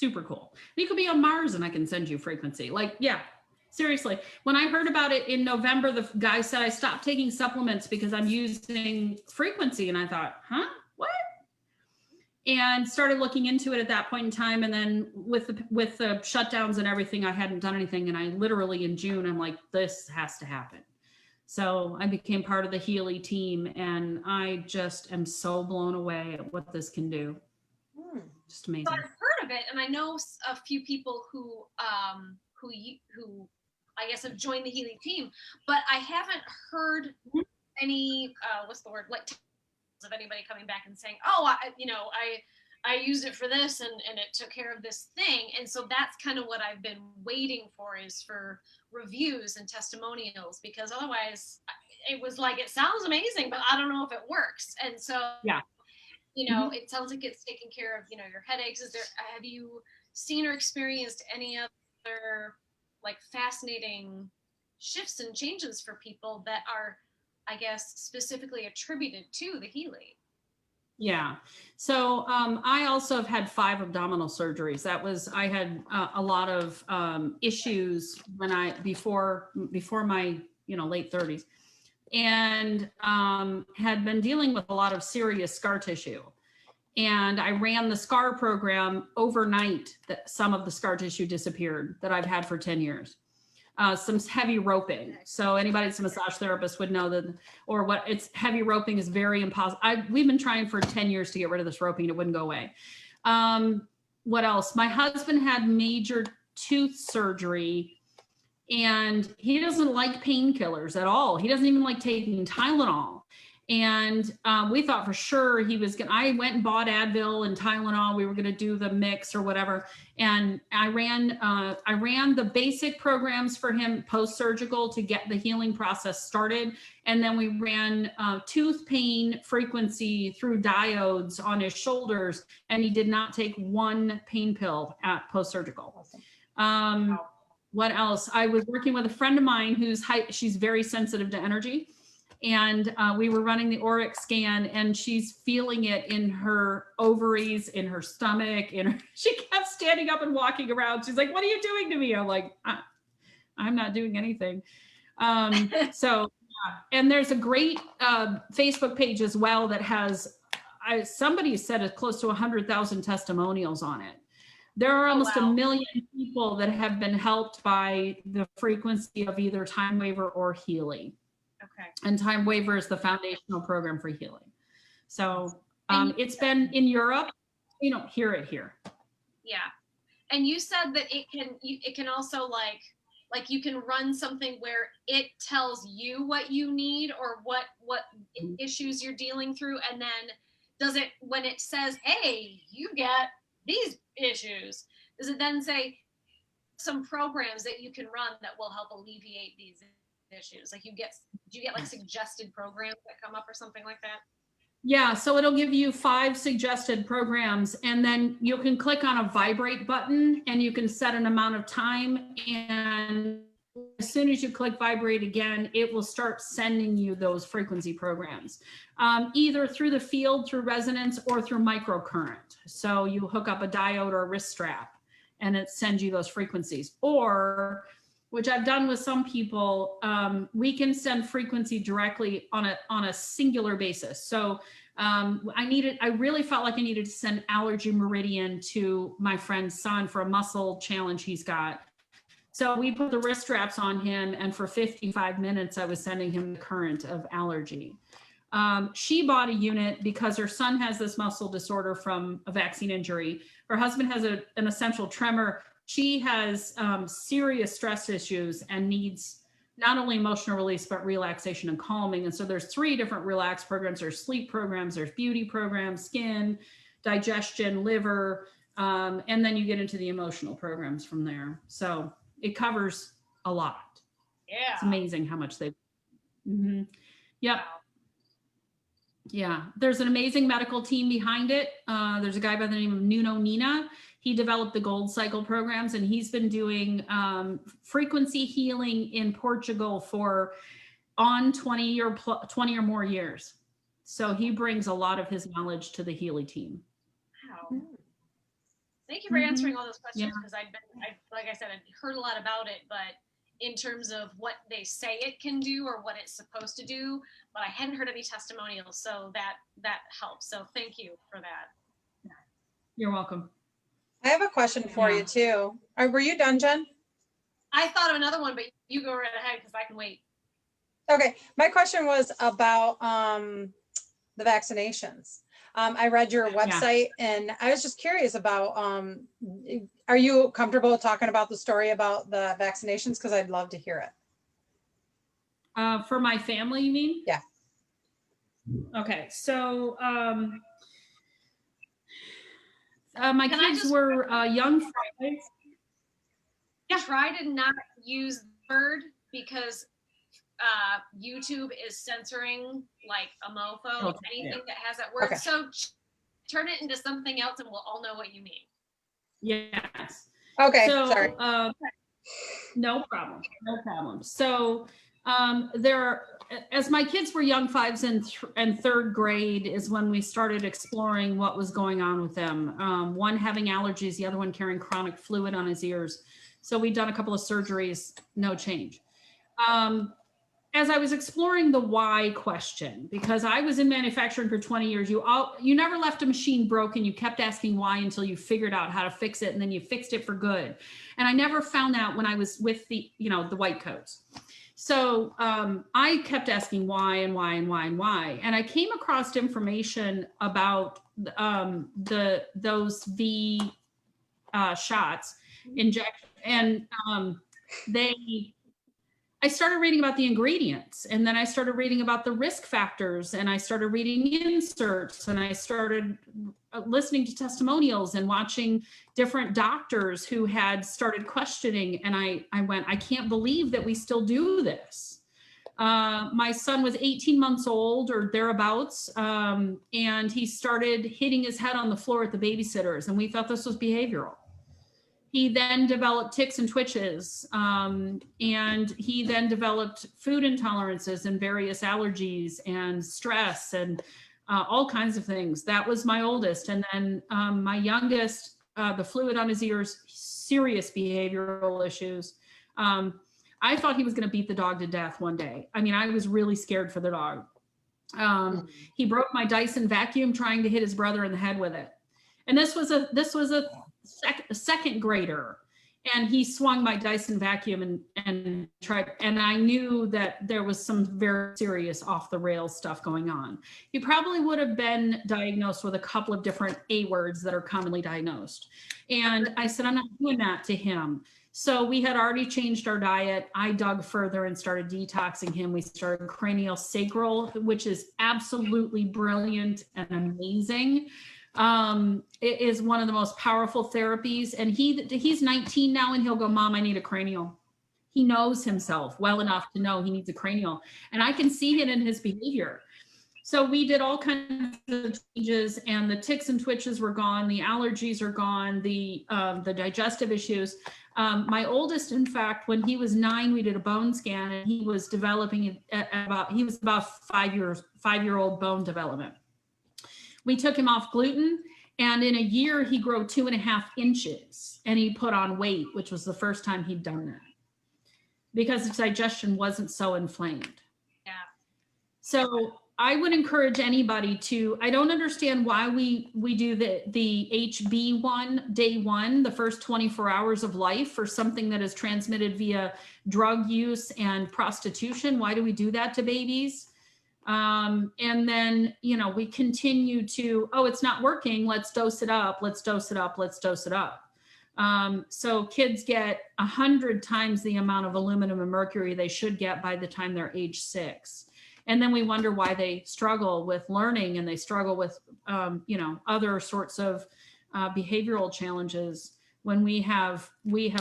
super cool. You could be on Mars and I can send you frequency. Like, yeah, seriously. When I heard about it in November, the guy said I stopped taking supplements because I'm using frequency. And I thought, huh, what? And started looking into it at that point in time. And then with the shutdowns and everything, I hadn't done anything. And I literally in June, I'm like, this has to happen. So I became part of the Healy team, and I just am so blown away at what this can do. Just amazing. So I've heard of it, and I know a few people who I guess have joined the Healy team, but I haven't heard any what's the word, like, of anybody coming back and saying, oh, I used it for this and it took care of this thing. And so that's kind of what I've been waiting for, is for reviews and testimonials, because otherwise it was like, it sounds amazing, but I don't know if it works. And so, yeah, it sounds like it's taking care of, your headaches. Have you seen or experienced any other like fascinating shifts and changes for people that are, I guess, specifically attributed to the Healy? Yeah. So I also have had 5 abdominal surgeries. I had a lot of issues before my, late 30s, and had been dealing with a lot of serious scar tissue. And I ran the SCAR program overnight, that some of the scar tissue disappeared that I've had for 10 years. Some heavy roping. So anybody that's a massage therapist would know that, or what it's heavy roping is very impossible. We've been trying for 10 years to get rid of this roping. It wouldn't go away. What else? My husband had major tooth surgery, and he doesn't like painkillers at all. He doesn't even like taking Tylenol. And we thought for sure he was going to, I went and bought Advil and Tylenol. We were going to do the mix or whatever. And I ran the basic programs for him post-surgical to get the healing process started. And then we ran tooth pain frequency through diodes on his shoulders. And he did not take one pain pill at post-surgical. Awesome. What else? I was working with a friend of mine she's very sensitive to energy. And we were running the auric scan, and she's feeling it in her ovaries, in her stomach, she kept standing up and walking around. She's like, what are you doing to me? I'm like, I'm not doing anything. And there's a great Facebook page as well that has, somebody said it's close to 100,000 testimonials on it. There are almost 1 million people that have been helped by the frequency of either Time Waver or Healy. Okay. And Time Waver is the foundational program for healing. So it's been in Europe. You don't hear it here. Yeah. And you said that it can also like you can run something where it tells you what you need or what issues you're dealing through. And then when it says, hey, you get these issues, does it then say some programs that you can run that will help alleviate these issues? Like do you get like suggested programs that come up or something like that? Yeah, so it'll give you 5 suggested programs, and then you can click on a vibrate button and you can set an amount of time, and as soon as you click vibrate again, it will start sending you those frequency programs, either through the field, through resonance, or through microcurrent. So you hook up a diode or a wrist strap and it sends you those frequencies. Or, which I've done with some people, we can send frequency directly on a singular basis. So I really felt like I needed to send Allergy Meridian to my friend's son for a muscle challenge he's got. So we put the wrist straps on him, and for 55 minutes, I was sending him the current of allergy. She bought a unit because her son has this muscle disorder from a vaccine injury. Her husband has an essential tremor. She has serious stress issues and needs not only emotional release, but relaxation and calming. And so there's 3 different relax programs. There's sleep programs, there's beauty programs, skin, digestion, liver, and then you get into the emotional programs from there. So it covers a lot. Yeah. It's amazing how much they've. Mm-hmm. Yep. Wow. Yeah. There's an amazing medical team behind it. There's a guy by the name of Nuno Nina. He developed the Gold Cycle programs, and he's been doing frequency healing in Portugal for 20 or more years. So he brings a lot of his knowledge to the Healy team. Wow. Thank you for answering all those questions, Yeah. because like I said, I'd heard a lot about it, but in terms of what they say it can do or what it's supposed to do, but I hadn't heard any testimonials, so that helps. So thank you for that. You're welcome. I have a question for Yeah. you too. Were you done, Jen? I thought of another one, but you go right ahead because I can wait. Okay, my question was about the vaccinations. I read your website and I was just curious about, are you comfortable talking about the story about the vaccinations? Because I'd love to hear it. For my family, you mean? Yeah. Okay, so my Can I kids just- were young Fridays. Try to not use word because YouTube is censoring like a mofo, Okay, anything that has that word. Okay. So turn it into something else and we'll all know what you mean. Yes. Okay, So, sorry. no problem. No problem. So as my kids were young fives and third grade is when we started exploring what was going on with them. One having allergies, the other one carrying chronic fluid on his ears. So we'd done a couple of surgeries, no change. As I was exploring the why question, because I was in manufacturing for 20 years, you never left a machine broken. You kept asking why until you figured out how to fix it, and then you fixed it for good. And I never found that when I was with the white coats. So I kept asking why and why and why and why. And I came across information about those V shots, injection, and I started reading about the ingredients, and then I started reading about the risk factors, and I started reading inserts, and I started listening to testimonials and watching different doctors who had started questioning. And I went, I can't believe that we still do this. My son was 18 months old or thereabouts, and he started hitting his head on the floor at the babysitters, and we thought this was behavioral. He then developed tics and twitches, and he then developed food intolerances and various allergies and stress and all kinds of things. That was my oldest. And then my youngest, the fluid on his ears, serious behavioral issues. I thought he was going to beat the dog to death one day. I mean, I was really scared for the dog. He broke my Dyson vacuum trying to hit his brother in the head with it. And this was a second grader, and he swung my Dyson vacuum and tried, and I knew that there was some very serious off the rails stuff going on. He probably would have been diagnosed with a couple of different A words that are commonly diagnosed. And I said, I'm not doing that to him. So we had already changed our diet. I dug further and started detoxing him. We started cranial sacral, which is absolutely brilliant and amazing. It is one of the most powerful therapies, and he's 19 now, and he'll go, Mom, I need a cranial. He knows himself well enough to know he needs a cranial, and I can see it in his behavior. So we did all kinds of changes, and the tics and twitches were gone. The allergies are gone. The digestive issues. My oldest, in fact, when he was 9, we did a bone scan, and he was developing he was about 5-year-old bone development. We took him off gluten, and in a year he grew 2.5 inches, and he put on weight, which was the first time he'd done that because his digestion wasn't so inflamed. Yeah. So I would encourage anybody to, I don't understand why we do the HB1 day 1, the first 24 hours of life, for something that is transmitted via drug use and prostitution. Why do we do that to babies? And then, we continue to, it's not working. Let's dose it up. Let's dose it up. Let's dose it up. So kids get 100 times the amount of aluminum and mercury they should get by the time they're age 6. And then we wonder why they struggle with learning, and they struggle with, other sorts of behavioral challenges when we have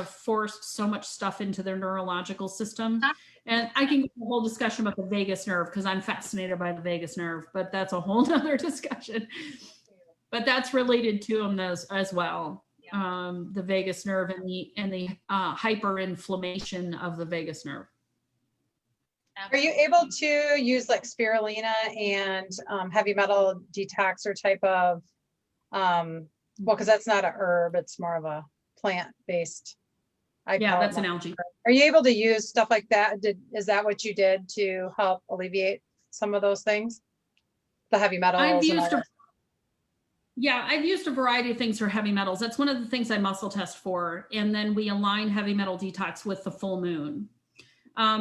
forced so much stuff into their neurological system. And I can get a whole discussion about the vagus nerve because I'm fascinated by the vagus nerve, but that's a whole nother discussion. But that's related to them as well. Yeah. The vagus nerve and the hyperinflammation of the vagus nerve. Are you able to use like spirulina and heavy metal detoxer type of Well, because that's not a herb, it's more of a plant-based. Yeah, that's an algae. Are you able to use stuff like that? Is that what you did to help alleviate some of those things? The heavy metals I've and all used that? Yeah, I've used a variety of things for heavy metals. That's one of the things I muscle test for. And then we align heavy metal detox with the full moon.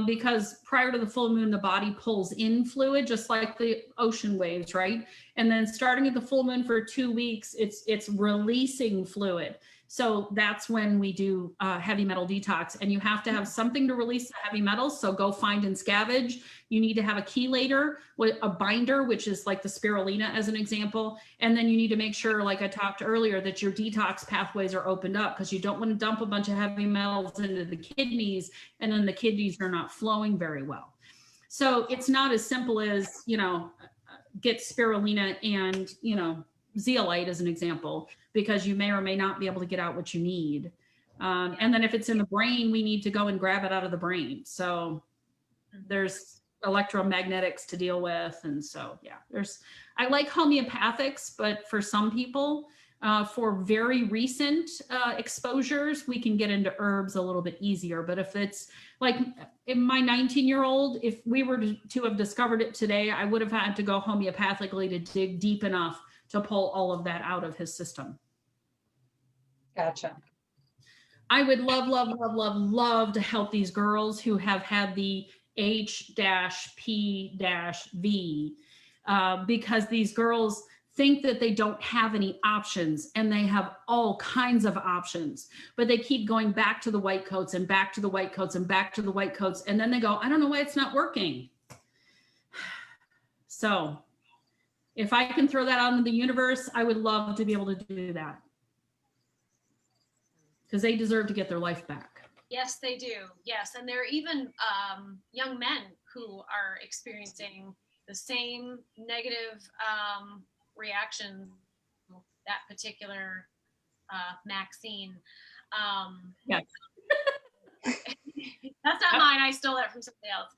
Because prior to the full moon, the body pulls in fluid, just like the ocean waves, right? And then starting at the full moon for 2 weeks, it's releasing fluid. So that's when we do heavy metal detox, and you have to have something to release the heavy metals. So go find and scavenge. You need to have a chelator with a binder, which is like the spirulina as an example. And then you need to make sure, like I talked earlier, that your detox pathways are opened up, because you don't want to dump a bunch of heavy metals into the kidneys and then the kidneys are not flowing very well. So it's not as simple as, get spirulina and, zeolite as an example, because you may or may not be able to get out what you need. And then if it's in the brain, we need to go and grab it out of the brain. So there's electromagnetics to deal with. And so, yeah, I like homeopathics, but for some people, for very recent exposures, we can get into herbs a little bit easier. But if it's like in my 19-year-old, if we were to have discovered it today, I would have had to go homeopathically to dig deep enough to pull all of that out of his system. Gotcha. I would love to help these girls who have had the H-P-V, because these girls think that they don't have any options, and they have all kinds of options, but they keep going back to the white coats and back to the white coats and back to the white coats. And then they go, I don't know why it's not working. So if I can throw that out into the universe, I would love to be able to do that, because they deserve to get their life back. Yes, they do. Yes. And there are even young men who are experiencing the same negative reaction, that particular Maxine. Yes. That's not mine. I stole that from somebody else.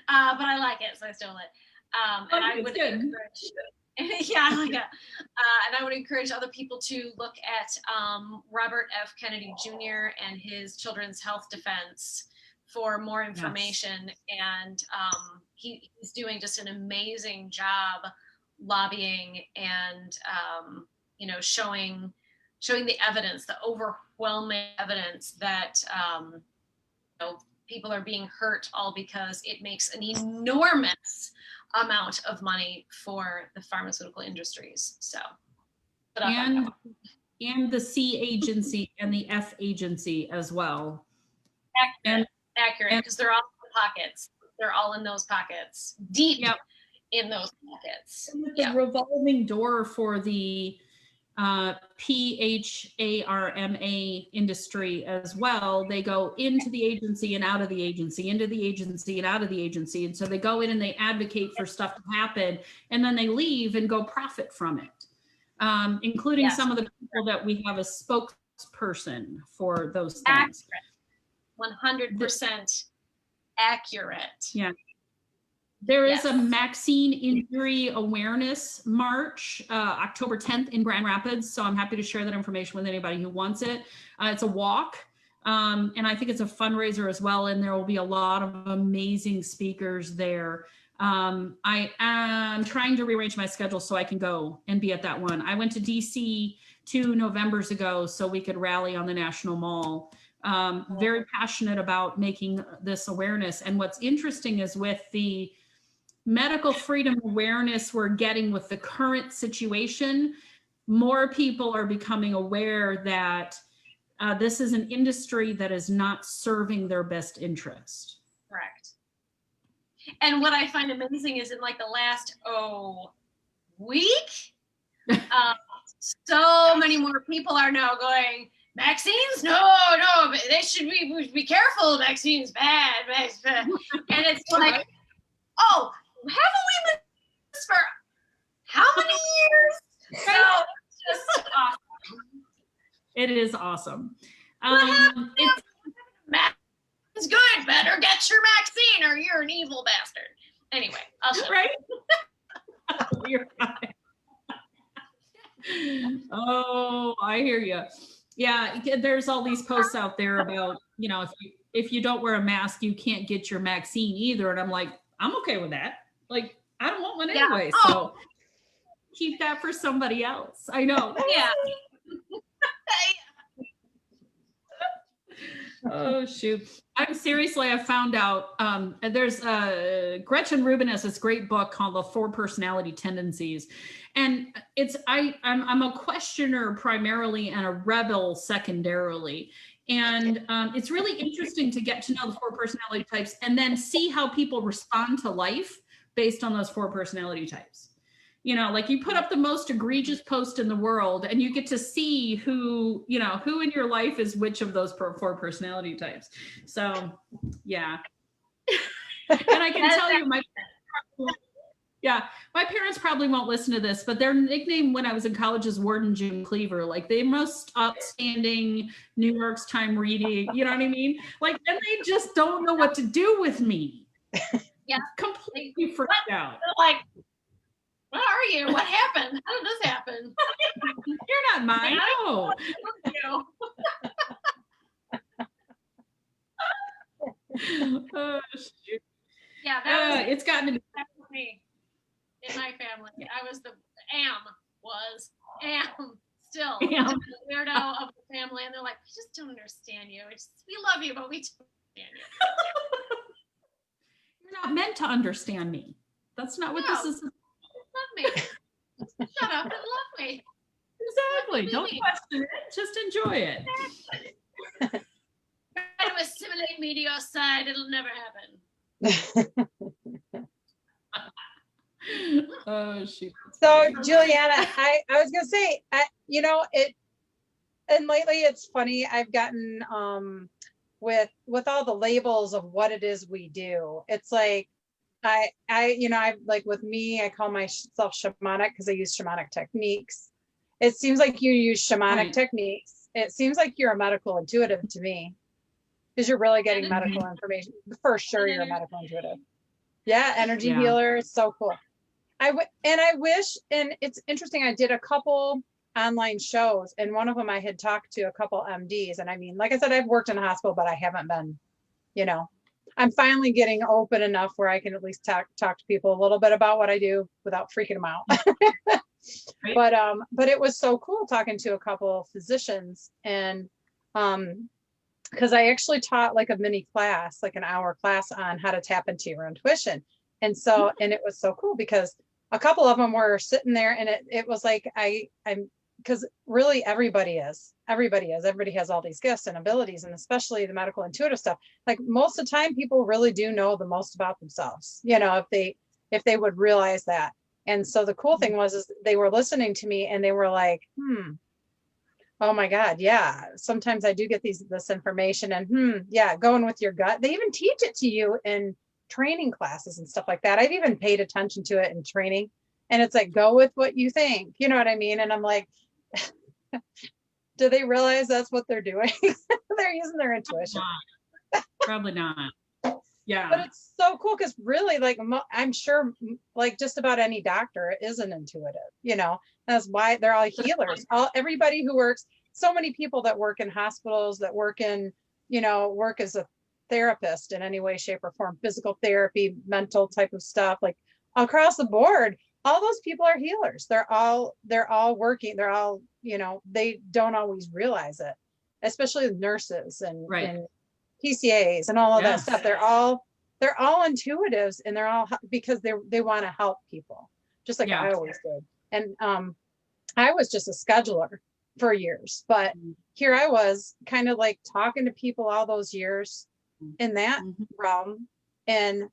But I like it, so I stole it. And I would encourage, yeah, I like it. And I would encourage other people to look at Robert F. Kennedy Jr. and his Children's Health Defense for more information. Yes. And he's doing just an amazing job lobbying and showing the evidence, the overwhelming evidence that people are being hurt, all because it makes an enormous amount of money for the pharmaceutical industries. So, and the C agency and the F agency as well. Accurate, because they're all in the pockets. They're all in those pockets, deep in those pockets. The revolving door for the PHARMA industry as well. They go into the agency and out of the agency, into the agency and out of the agency. And so they go in and they advocate for stuff to happen, and then they leave and go profit from it, including some of the people that we have a spokesperson for those things. Accurate. 100% accurate. Yeah. There is a Maxine Injury Awareness March, October 10th in Grand Rapids. So I'm happy to share that information with anybody who wants it. It's a walk, and I think it's a fundraiser as well. And there will be a lot of amazing speakers there. I am trying to rearrange my schedule so I can go and be at that one. I went to DC 2 Novembers ago so we could rally on the National Mall. Very passionate about making this awareness. And what's interesting is with the medical freedom awareness we're getting with the current situation, more people are becoming aware that this is an industry that is not serving their best interest. Correct. And what I find amazing is in like the last week, so many more people are now going, vaccines? No, they should be careful. Vaccines bad. And it's like, oh, haven't we been this for how many years? So it's just awesome. It is awesome. It's good. Better get your vaccine or you're an evil bastard. Anyway, I'll shut right. You're fine. Oh, I hear you. Yeah, there's all these posts out there about, if you don't wear a mask, you can't get your vaccine either. And I'm like, I'm okay with that. Like, I don't want one Yeah. anyway. Oh. So keep that for somebody else. I know. Yeah. Oh shoot. I've found out there's Gretchen Rubin has this great book called The Four Personality Tendencies. And I'm a questioner primarily and a rebel secondarily. And it's really interesting to get to know the four personality types and then see how people respond to life based on those four personality types. Like you put up the most egregious post in the world and you get to see who in your life is which of those four personality types. So, yeah. And I can tell you my parents probably won't listen to this, but their nickname when I was in college is Warden Jim Cleaver, like the most outstanding New York's Time reading, you know what I mean? Like, and they just don't know what to do with me. Yeah. Completely freaked out. Like, where are you? What happened? How did this happen? You're not mine. No. Oh, shoot. Yeah, it's gotten to be me in my family. I was still the weirdo of the family, and they're like, we just don't understand you. We love you, but we don't understand you. You're not meant to understand me. That's not what this is. Love me. Shut up and love me. Exactly. Don't question it. Just enjoy it. Try to assimilate me to your side. It'll never happen. Oh shoot. So Julianna, I was gonna say, and lately it's funny. I've gotten with all the labels of what it is we do. It's like I like with me, I call myself shamanic because I use shamanic techniques. It seems like you use shamanic techniques. It seems like you're a medical intuitive to me because you're really getting medical information. For sure, you're a medical intuitive. Yeah, energy healer. It's so cool. I wish, and it's interesting, I did a couple online shows, and one of them I had talked to a couple MDs. And I mean, like I said, I've worked in a hospital, but I haven't been, I'm finally getting open enough where I can at least talk to people a little bit about what I do without freaking them out. Right. But it was so cool talking to a couple of physicians, and because I actually taught like a mini class, like an hour class on how to tap into your intuition. And so, and it was so cool because a couple of them were sitting there, and it was like, I'm, because really everybody has all these gifts and abilities, and especially the medical intuitive stuff. Like most of the time people really do know the most about themselves, if they would realize that. And so the cool thing was, is they were listening to me and they were like, oh my God. Yeah. Sometimes I do get this information, and going with your gut. They even teach it to you in training classes and stuff like that. I've even paid attention to it in training, and it's like, go with what you think, you know what I mean? And I'm like, do they realize that's what they're doing? They're using their intuition. Probably not. Yeah. But it's so cool because really, like, I'm sure like just about any doctor is an intuitive, that's why they're all healers. Everybody who works, so many people that work in hospitals, that work in, work as a therapist in any way, shape, or form, physical therapy, mental type of stuff, like across the board, all those people are healers. They're all working. They're all, they don't always realize it, especially nurses and PCAs and all of that stuff. They're all intuitives, and they're all, because they want to help people, just like I always did. And I was just a scheduler for years, but here I was kind of like talking to people all those years in that realm and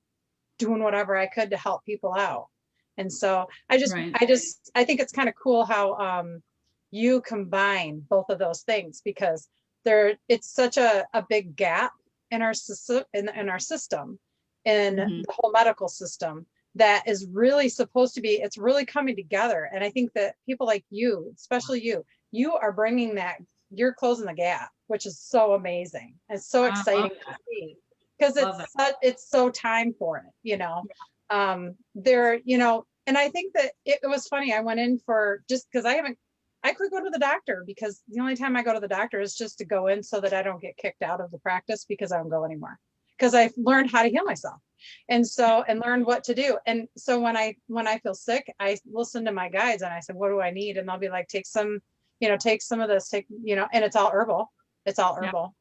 doing whatever I could to help people out. And so I think it's kind of cool how you combine both of those things, because it's such a big gap in our system, in our system, in the whole medical system, that is really supposed to be, it's really coming together. And I think that people like you, especially you are bringing that, you're closing the gap, which is so amazing. It's so exciting to see, because it's so time for it, and I think that it was funny. I went in for, just because I haven't I could go to the doctor, because the only time I go to the doctor is just to go in so that I don't get kicked out of the practice because I don't go anymore. Because I've learned how to heal myself. And learned what to do. And so when I feel sick, I listen to my guides and I said, what do I need? And they'll be like, take some of this, and it's all herbal. It's all herbal.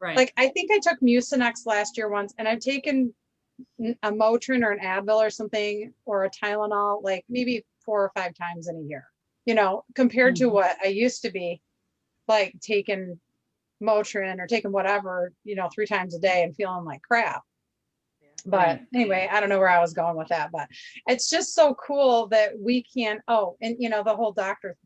Yeah. Right. Like, I think I took Mucinex last year once, and I've taken a Motrin or an Advil or something, or a Tylenol, like maybe 4 or 5 times in a year, compared to what I used to be like taking Motrin or taking whatever, 3 times a day and feeling like crap. But anyway, I don't know where I was going with that, but it's just so cool that we can, and the whole doctor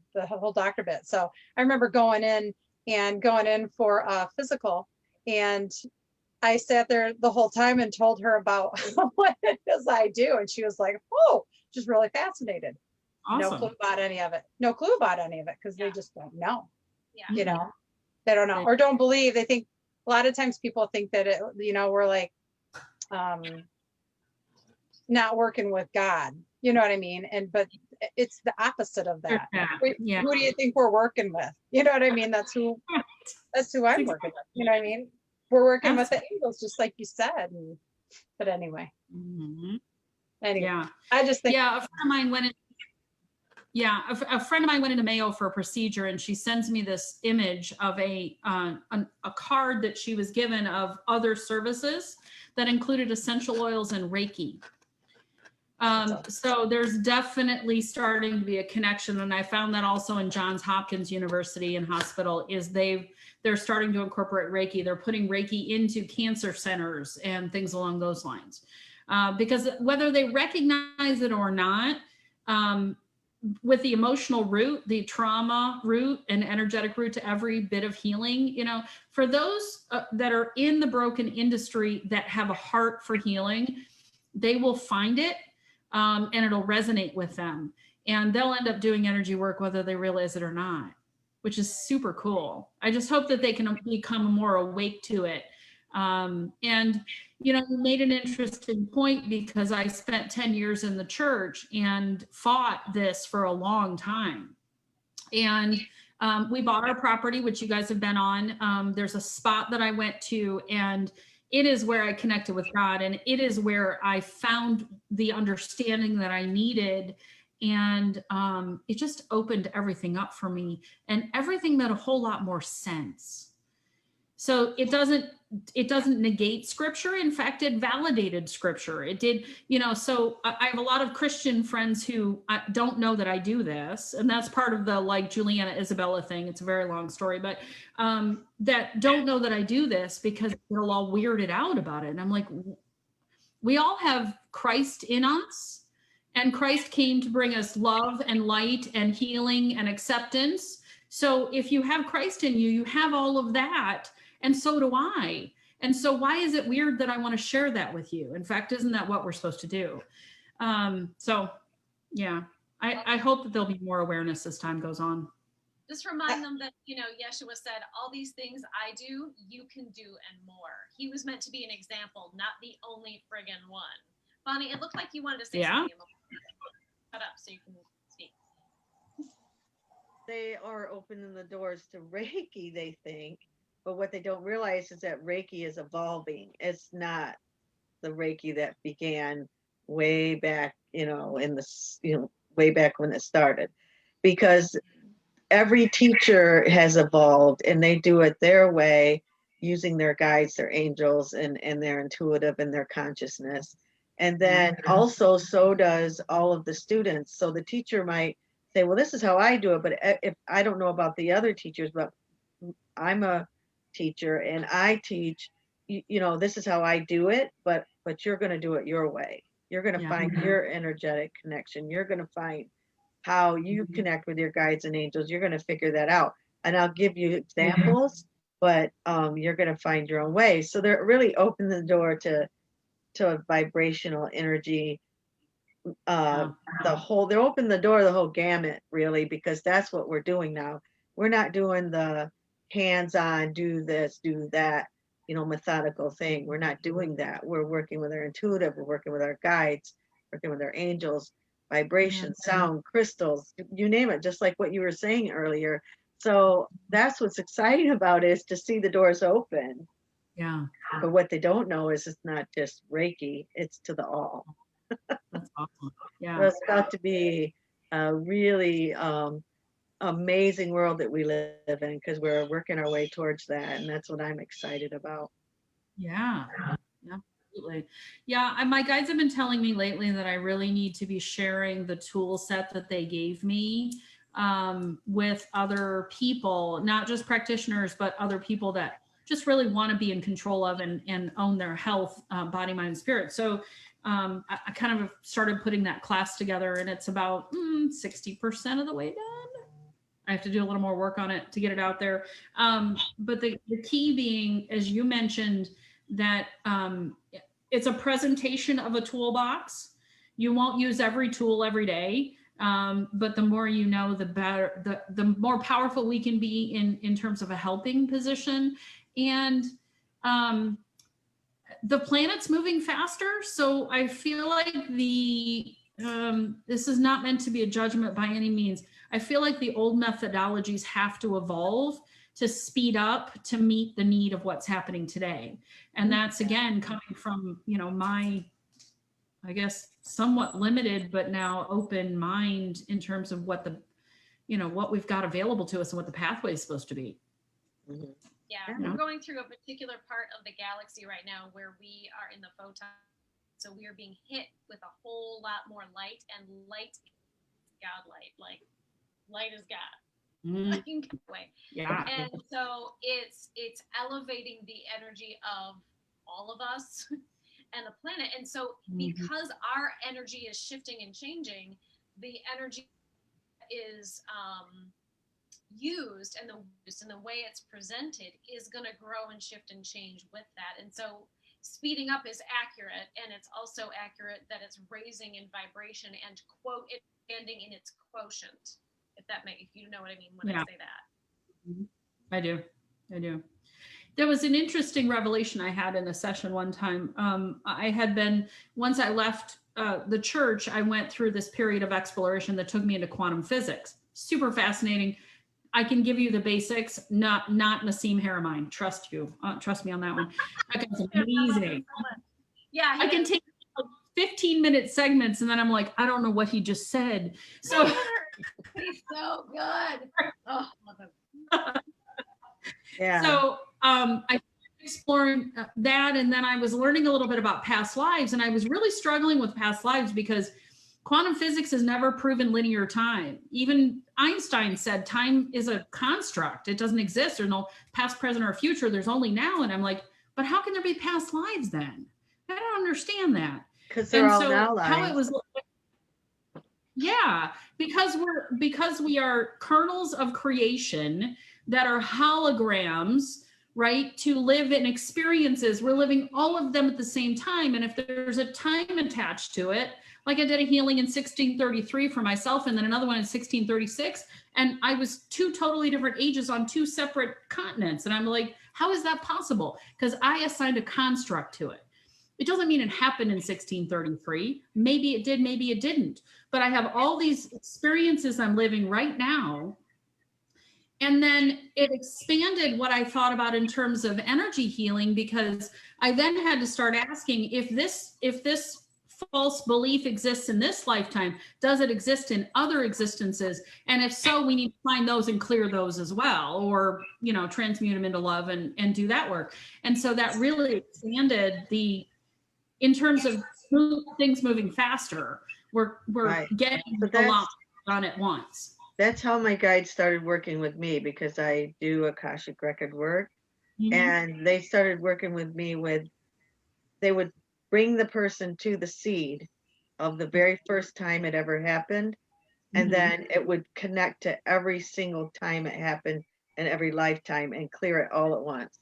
bit. So I remember going in for a physical, and I sat there the whole time and told her about what it is I do. And she was like, oh, just really fascinated. Awesome. No clue about any of it. No clue about any of it, because they just don't know. Yeah. They don't know or don't believe. They think, a lot of times people think that we're like, not working with God, you know what I mean? But it's the opposite of that. Who do you think we're working with? You know what I mean? That's who I'm working with. You know what I mean? We're working with the angels, just like you said. But anyway. Anyway, I just think. Yeah, a friend of mine went in. Yeah, a friend of mine went into Mayo for a procedure, and she sends me this image of a card that she was given of other services that included essential oils and Reiki. So there's definitely starting to be a connection, and I found that also in Johns Hopkins University and Hospital is they're starting to incorporate Reiki. They're putting Reiki into cancer centers and things along those lines, because whether they recognize it or not, with the emotional root, the trauma root, and energetic root to every bit of healing, for those that are in the broken industry that have a heart for healing, they will find it, and it'll resonate with them, and they'll end up doing energy work whether they realize it or not, which is super cool. I just hope that they can become more awake to it. And you made an interesting point, because I spent 10 years in the church and fought this for a long time. And we bought our property, which you guys have been on. There's a spot that I went to, and it is where I connected with God, and it is where I found the understanding that I needed. And it just opened everything up for me, and everything made a whole lot more sense. So it doesn't negate scripture. In fact, it validated scripture. It did, so I have a lot of Christian friends who don't know that I do this. And that's part of the like Julianna, Isabella thing. It's a very long story, but that don't know that I do this because they're all weirded out about it. And I'm like, we all have Christ in us, and Christ came to bring us love and light and healing and acceptance. So if you have Christ in you, you have all of that. And so do I. And so why is it weird that I want to share that with you? In fact, isn't that what we're supposed to do? So yeah, I hope that there'll be more awareness as time goes on. Just remind them that, Yeshua said, all these things I do, you can do and more. He was meant to be an example, not the only friggin' one. Bonnie, it looked like you wanted to say something. Cut up so you can speak. They are opening the doors to Reiki, they think. But what they don't realize is that Reiki is evolving. It's not the Reiki that began way back, way back when it started. Because every teacher has evolved, and they do it their way, using their guides, their angels, and their intuitive and their consciousness. And then also, so does all of the students. So the teacher might say, well, this is how I do it. But if I don't know about the other teachers, but I'm a teacher and I teach, this is how I do it, but you're going to do it your way. You're going to find your energetic connection. You're going to find how you connect with your guides and angels. You're going to figure that out. And I'll give you examples, but you're going to find your own way. So they're really opening the door to vibrational energy. They're opening the door, the whole gamut, really, because that's what we're doing now. We're not doing the hands-on, do this, do that, methodical thing. We're not doing that. We're working with our intuitive, we're working with our guides, working with our angels, vibration, sound, crystals, you name it, just like what you were saying earlier. So that's what's exciting about it, is to see the doors open. Yeah. But what they don't know is it's not just Reiki, it's to the all. That's awesome. Yeah. So it's about to be a really amazing world that we live in, because we're working our way towards that. And that's what I'm excited about. Yeah. Yeah, absolutely. Yeah. My guides have been telling me lately that I really need to be sharing the tool set that they gave me with other people, not just practitioners, but other people that just really want to be in control of and own their health, body, mind, and spirit. So I kind of started putting that class together, and it's about 60% of the way done. I have to do a little more work on it to get it out there. But the key being, as you mentioned, that it's a presentation of a toolbox. You won't use every tool every day, but the more you know, the better, the more powerful we can be in terms of a helping position. And the planet's moving faster. So I feel like this is not meant to be a judgment by any means. I feel like the old methodologies have to evolve to speed up to meet the need of what's happening today. And that's, again, coming from, my, I guess, somewhat limited, but now open mind in terms of what what we've got available to us and what the pathway is supposed to be. Mhm. Yeah, we're going through a particular part of the galaxy right now where we are in the photon. So we are being hit with a whole lot more light, and light is God light. Like, light is God. Way. Yeah. And so it's elevating the energy of all of us and the planet. And so because our energy is shifting and changing, the energy is used and the way it's presented is going to grow and shift and change with that. And so speeding up is accurate, and it's also accurate that it's raising in vibration and expanding in its quotient. If you know what I mean when I say that. I do. There was an interesting revelation I had in a session one time. Once I left the church, I went through this period of exploration that took me into quantum physics. Super fascinating. I can give you the basics, not Nassim Haramein. Trust me on that one. That guy's amazing. Yeah, I can take 15-minute segments, and then I'm like, I don't know what he just said. So he's so good. Oh, love him. Yeah. So I exploring that, and then I was learning a little bit about past lives, and I was really struggling with past lives because quantum physics has never proven linear time. Even Einstein said time is a construct. It doesn't exist. There's no past, present, or future. There's only now. And I'm like, but how can there be past lives then? I don't understand that. Because they're all now lives. How it was, yeah, because we are kernels of creation that are holograms, right? To live in experiences, we're living all of them at the same time. And if there's a time attached to it, like I did a healing in 1633 for myself, and then another one in 1636. And I was two totally different ages on two separate continents. And I'm like, how is that possible? Because I assigned a construct to it. It doesn't mean it happened in 1633. Maybe it did, maybe it didn't. But I have all these experiences I'm living right now. And then it expanded what I thought about in terms of energy healing, because I then had to start asking, if this false belief exists in this lifetime, does it exist in other existences? And if so, we need to find those and clear those as well, or, transmute them into love and do that work. And so that really expanded in terms of things moving faster, we're right. Getting a lot done at once. That's how my guides started working with me, because I do Akashic record work. Mm-hmm. And they started working with me they would bring the person to the seed of the very first time it ever happened. And then it would connect to every single time it happened in every lifetime and clear it all at once.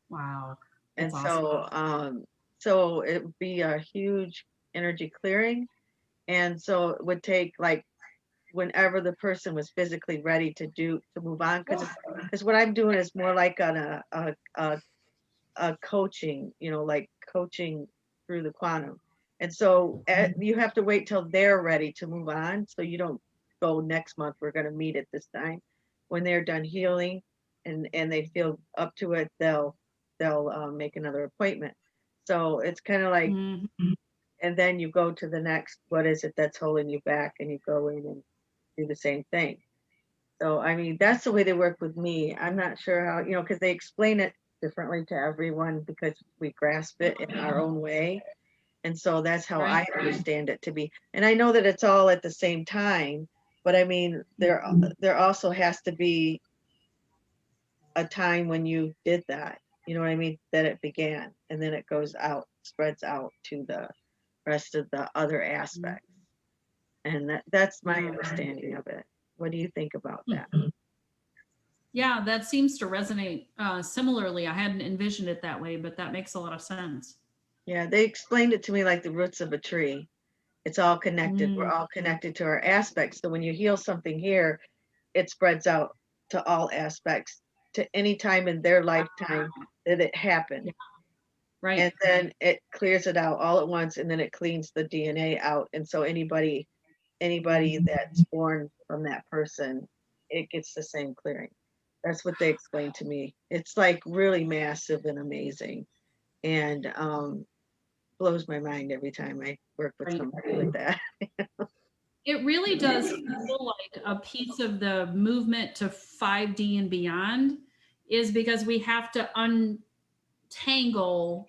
Wow. That's awesome. So it would be a huge energy clearing. And so it would take whenever the person was physically ready to move on, because what I'm doing is more like on a coaching, like coaching through the quantum. And so you have to wait till they're ready to move on. So you don't go next month, we're going to meet at this time. When they're done healing and they feel up to it, they'll make another appointment. So it's kind of like, Mhm. and then you go to the next, what is it that's holding you back? And you go in and do the same thing. So, I mean, that's the way they work with me. I'm not sure how, because they explain it differently to everyone because we grasp it in our own way. And so that's how Right. I understand it to be. And I know that it's all at the same time, but I mean, there also has to be a time when you did that, you know what I mean, that it began, and then it goes out, spreads out to the rest of the other aspects. And that's my understanding of it. What do you think about that? Yeah, that seems to resonate similarly. I hadn't envisioned it that way, but that makes a lot of sense. Yeah, they explained it to me like the roots of a tree. It's all connected. We're all connected to our aspects. So when you heal something here, it spreads out to all aspects, to any time in their lifetime that it happened. Right. And then it clears it out all at once, and then it cleans the DNA out. And so anybody that's born from that person, it gets the same clearing. That's what they explained to me. It's like really massive and amazing, and blows my mind every time I work with Right. somebody with that. It really does feel like a piece of the movement to 5D and beyond is because we have to untangle,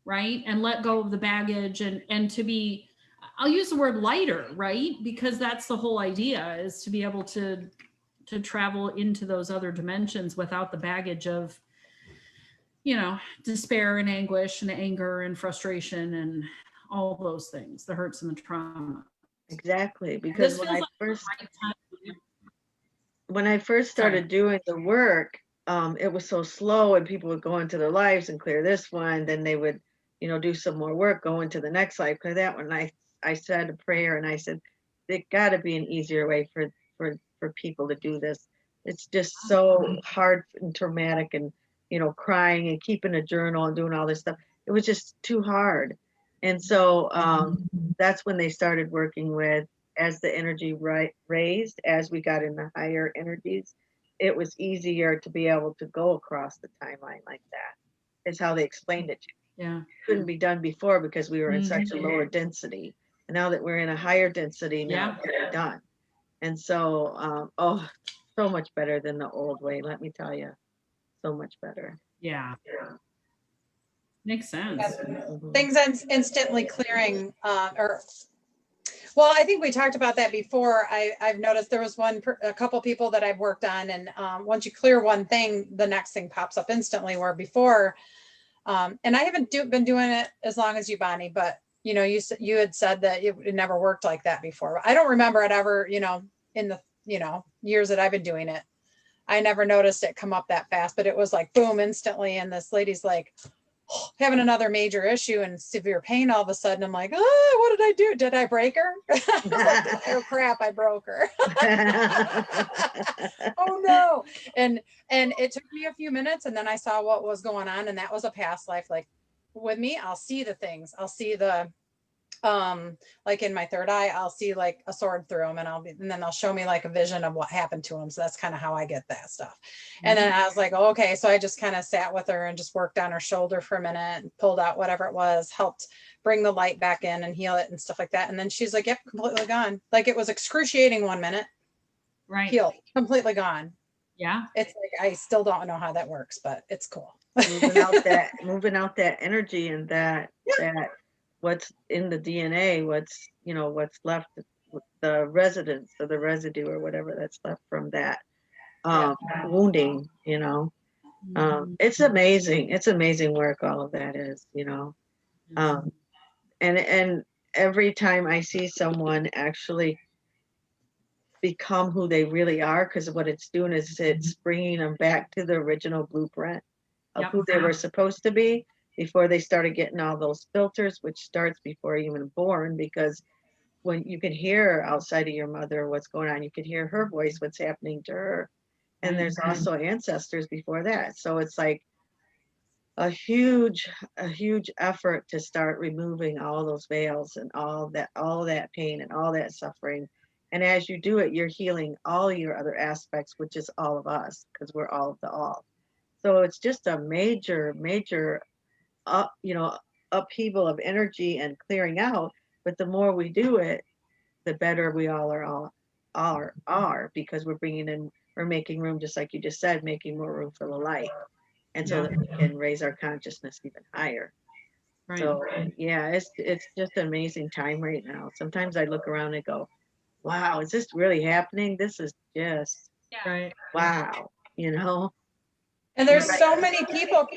right, and let go of the baggage and to be, I'll use the word lighter, right, because that's the whole idea, is to be able to travel into those other dimensions without the baggage of, despair and anguish and anger and frustration and all those things, the hurts and the trauma. Exactly, This because feels like the right time. when I first started doing the work, it was so slow, and people would go into their lives and clear this one, then they would, do some more work, go into the next life, clear that one. I said a prayer, and I said, there got to be an easier way for people to do this. It's just so hard and traumatic, and crying and keeping a journal and doing all this stuff. It was just too hard. And so that's when they started working with, as the energy raised, as we got in the higher energies, it was easier to be able to go across the timeline like that. Is how they explained it. Yeah. It couldn't be done before because we were in such a lower density. And now that we're in a higher density, now it can be done. And so, so much better than the old way, let me tell you. So much better. Yeah. Makes sense. Things instantly clearing, well, I think we talked about that before. I've noticed there was a couple people that I've worked on, and once you clear one thing, the next thing pops up instantly, where before, and I haven't been doing it as long as you, Bonnie, but you had said that it never worked like that before. I don't remember it ever, in the, years that I've been doing it. I never noticed it come up that fast, but it was like, boom, instantly. And this lady's like, having another major issue and severe pain all of a sudden. I'm like, oh, what did I do? Did I break her? Oh crap, I broke her. Oh no. And it took me a few minutes, and then I saw what was going on, and that was a past life. Like with me, I'll see the things. I'll see the like in my third eye, I'll see like a sword through them, and then they'll show me like a vision of what happened to them. So that's kind of how I get that stuff. And then I was like, oh, okay. So I just kind of sat with her and just worked on her shoulder for a minute and pulled out whatever it was, helped bring the light back in and heal it and stuff like that. And then she's like, yep, completely gone. Like it was excruciating 1 minute, Right. healed, completely gone. Yeah. It's like, I still don't know how that works, but it's cool. moving out that energy, and that what's in the DNA, what's left, the residence or the residue or whatever that's left from that wounding, it's amazing. It's amazing work all of that is, and every time I see someone actually become who they really are, because what it's doing is it's bringing them back to the original blueprint of who they were supposed to be before they started getting all those filters, which starts before even born, because when you can hear outside of your mother what's going on, you can hear her voice, what's happening to her. And there's also ancestors before that. So it's like a huge effort to start removing all those veils and all that pain and all that suffering. And as you do it, you're healing all your other aspects, which is all of us, because we're all of the all. So it's just a major upheaval of energy and clearing out. But the more we do it, the better we all are, because we're making room, just like you just said, making more room for the light, and so Yeah. that we can raise our consciousness even higher. Right. So yeah, it's just an amazing time right now. Sometimes I look around and go, wow, is this really happening? This is just Yeah. Right. wow, And there's Right. so many people,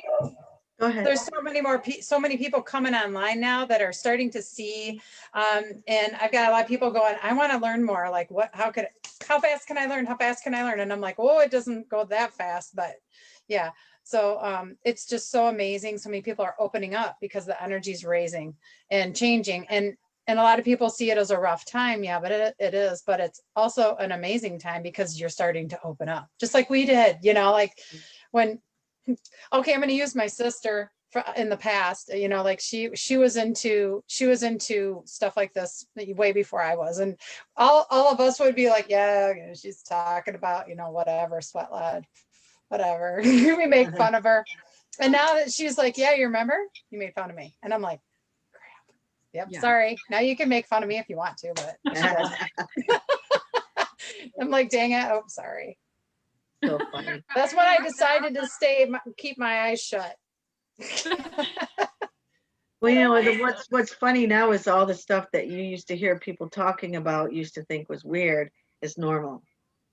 Go ahead. there's so many people coming online now that are starting to see, and I've got a lot of people going, I want to learn more. Like, how fast can I learn? How fast can I learn? And I'm like, oh, it doesn't go that fast, but yeah. So it's just so amazing. So many people are opening up because the energy's raising and changing. And a lot of people see it as a rough time. Yeah, but it is, but it's also an amazing time because you're starting to open up, just like we did, like when, okay, I'm going to use my sister in the past, like she was into stuff like this way before I was. And all of us would be like, yeah, she's talking about, whatever, sweat lodge, whatever. We make fun of her. And now that she's like, yeah, you remember you made fun of me. And I'm like, crap. Yep. Yeah. Sorry. Now you can make fun of me if you want to, but she doesn't. I'm like, dang it. Oh, sorry. So funny. That's when I decided to keep my eyes shut. Well, what's funny now is all the stuff that you used to hear people talking about, used to think was weird, is normal.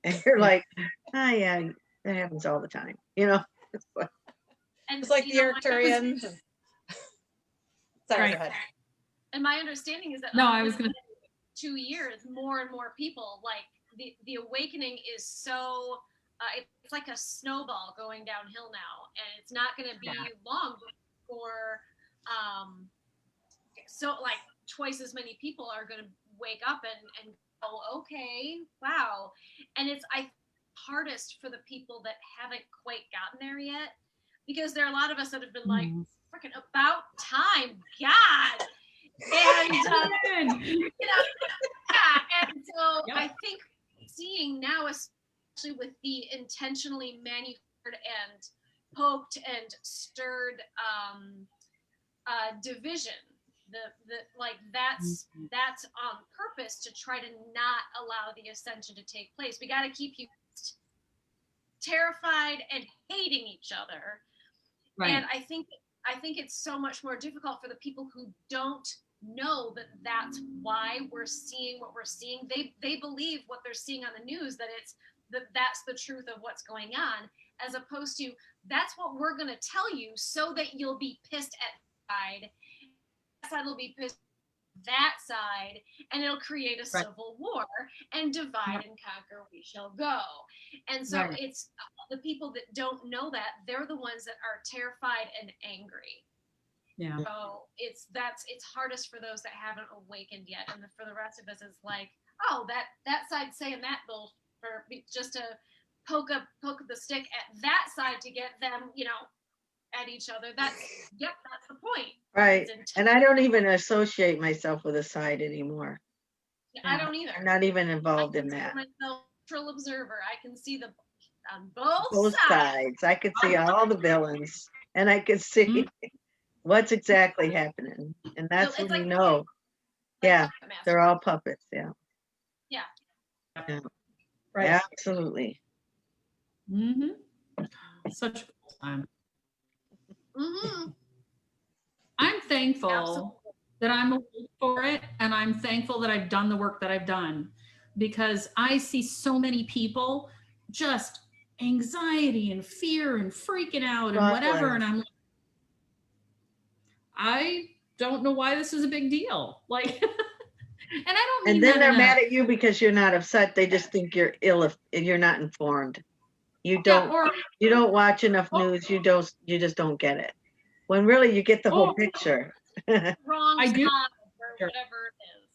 And you're like, oh yeah, that happens all the time. It's like, And It's like the Arcturians. Sorry, Right. go ahead. And my understanding is that No, I was gonna. 2 years, more and more people, like the awakening is so it's like a snowball going downhill now, and it's not going to be long before so like twice as many people are going to wake up and go, okay, wow. And it's hardest for the people that haven't quite gotten there yet, because there are a lot of us that have been like, freaking about time, God. And and so Yep. I think seeing now, especially with the intentionally manufactured and poked and stirred division, that's on purpose to try to not allow the ascension to take place. We got to keep you terrified and hating each other. Right. And I think it's so much more difficult for the people who don't know that that's why we're seeing what we're seeing. They believe what they're seeing on the news, that's the truth of what's going on, as opposed to that's what we're going to tell you so that you'll be pissed at side. That side will be pissed at that side, and it'll create a civil war, and divide and conquer we shall go. And so it's the people that don't know that, they're the ones that are terrified and angry. Yeah. So it's hardest for those that haven't awakened yet, and for the rest of us, it's like, oh, that side's saying that bull for just to poke the stick at that side to get them, at each other. That's the point. right. And I don't even associate myself with a side anymore. I don't either. I'm not even involved in that. I'm a neutral observer. I can see on both Both sides. I could see all the villains, and I could see what's exactly happening. And that's when you know. Yeah, they're all puppets. Yeah. Yeah. Right. Absolutely. Such a cool time. Mm-hmm. I'm thankful Absolutely. that I'm awake for it, and I'm thankful that I've done the work that I've done, because I see so many people just anxiety and fear and freaking out and whatever, and I'm like, I don't know why this is a big deal. Like, and I don't mean And then that they're in a- mad at you because you're not upset. They just think you're ill if you're not informed. You don't watch enough news. You just don't get it. When really you get the whole picture. Wrong I do. side or whatever it is.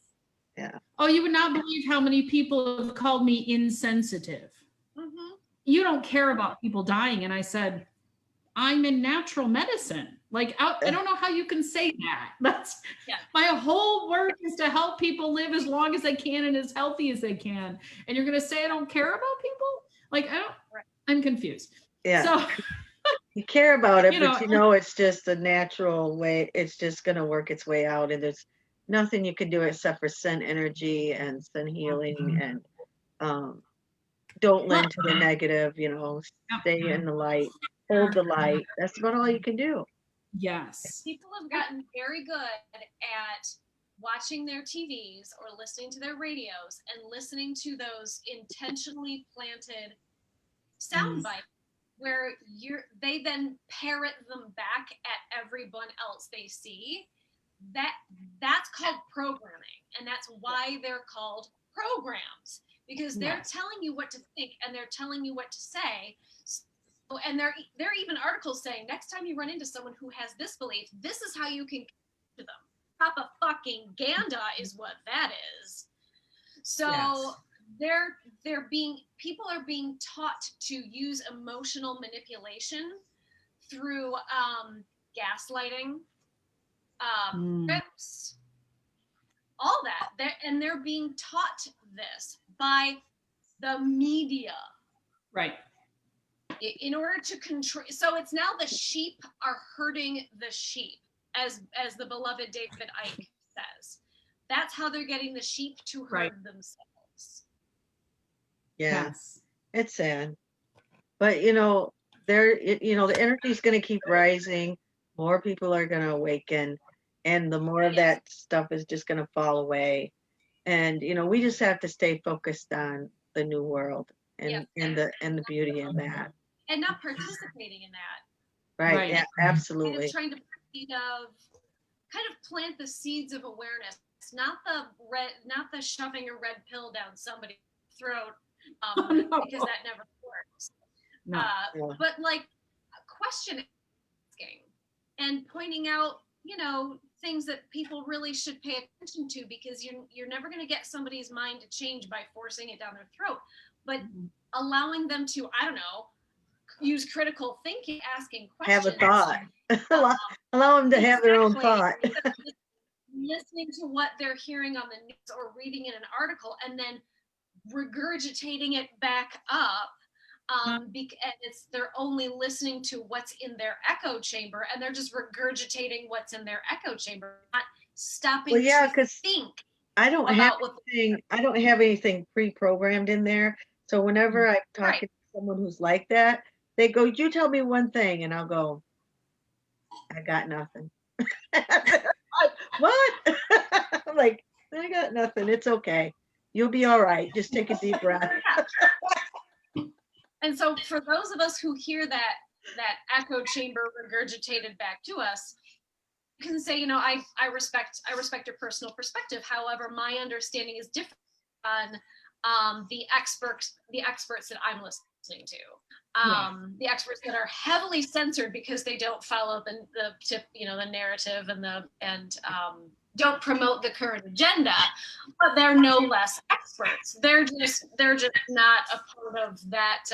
Yeah. Oh, you would not believe how many people have called me insensitive. Mm-hmm. You don't care about people dying. And I said, I'm in natural medicine. Like, I don't know how you can say that. That's Yeah. my whole work is to help people live as long as they can and as healthy as they can. And you're going to say I don't care about people? Like, I'm confused. Yeah. So You care about it, You know, but you know it's just a natural way. It's just going to work its way out, and there's nothing you can do except for send energy and send healing, and don't lend to the negative. Stay in the light, hold the light. That's about all you can do. yes. People have gotten very good at watching their TVs or listening to their radios and listening to those intentionally planted sound bites where they then parrot them back at everyone else they see. That's called programming, and that's why they're called programs, because they're telling you what to think and they're telling you what to say. So, and there are even articles saying next time you run into someone who has this belief, this is how you can to them. Papa fucking Ganda is what that is. So people are being taught to use emotional manipulation through gaslighting, scripts, all that. They're being taught this by the media. Right. In order to control, so it's now the sheep are herding the sheep, as the beloved David Icke says. That's how they're getting the sheep to herd themselves. Yeah, Yes. it's sad, but the energy is going to keep rising. More people are going to awaken, and the more of that stuff is just going to fall away. And we just have to stay focused on the new world and the beauty in that. And not participating in that. Right. Yeah, absolutely. Kind of trying to kind of plant the seeds of awareness, not the shoving a red pill down somebody's throat, because that never works. No. But like question asking and pointing out, things that people really should pay attention to, because you're never going to get somebody's mind to change by forcing it down their throat, but allowing them to, I don't know, use critical thinking, asking questions. Have a thought. Allow them to have their own thought. Listening to what they're hearing on the news or reading in an article and then regurgitating it back up. And they're only listening to what's in their echo chamber, and they're just regurgitating what's in their echo chamber, not stopping to think. I don't have anything pre-programmed in there. So whenever I'm talking to someone who's like that, they go, "You tell me one thing," and I'll go, "I got nothing." What? I'm like, I got nothing. It's okay. You'll be all right. Just take a deep breath. And so for those of us who hear that echo chamber regurgitated back to us, you can say, I respect your personal perspective. However, my understanding is different on the experts that I'm listening to. The experts that are heavily censored because they don't follow the narrative and don't promote the current agenda, but they're no less experts. They're just not a part of that,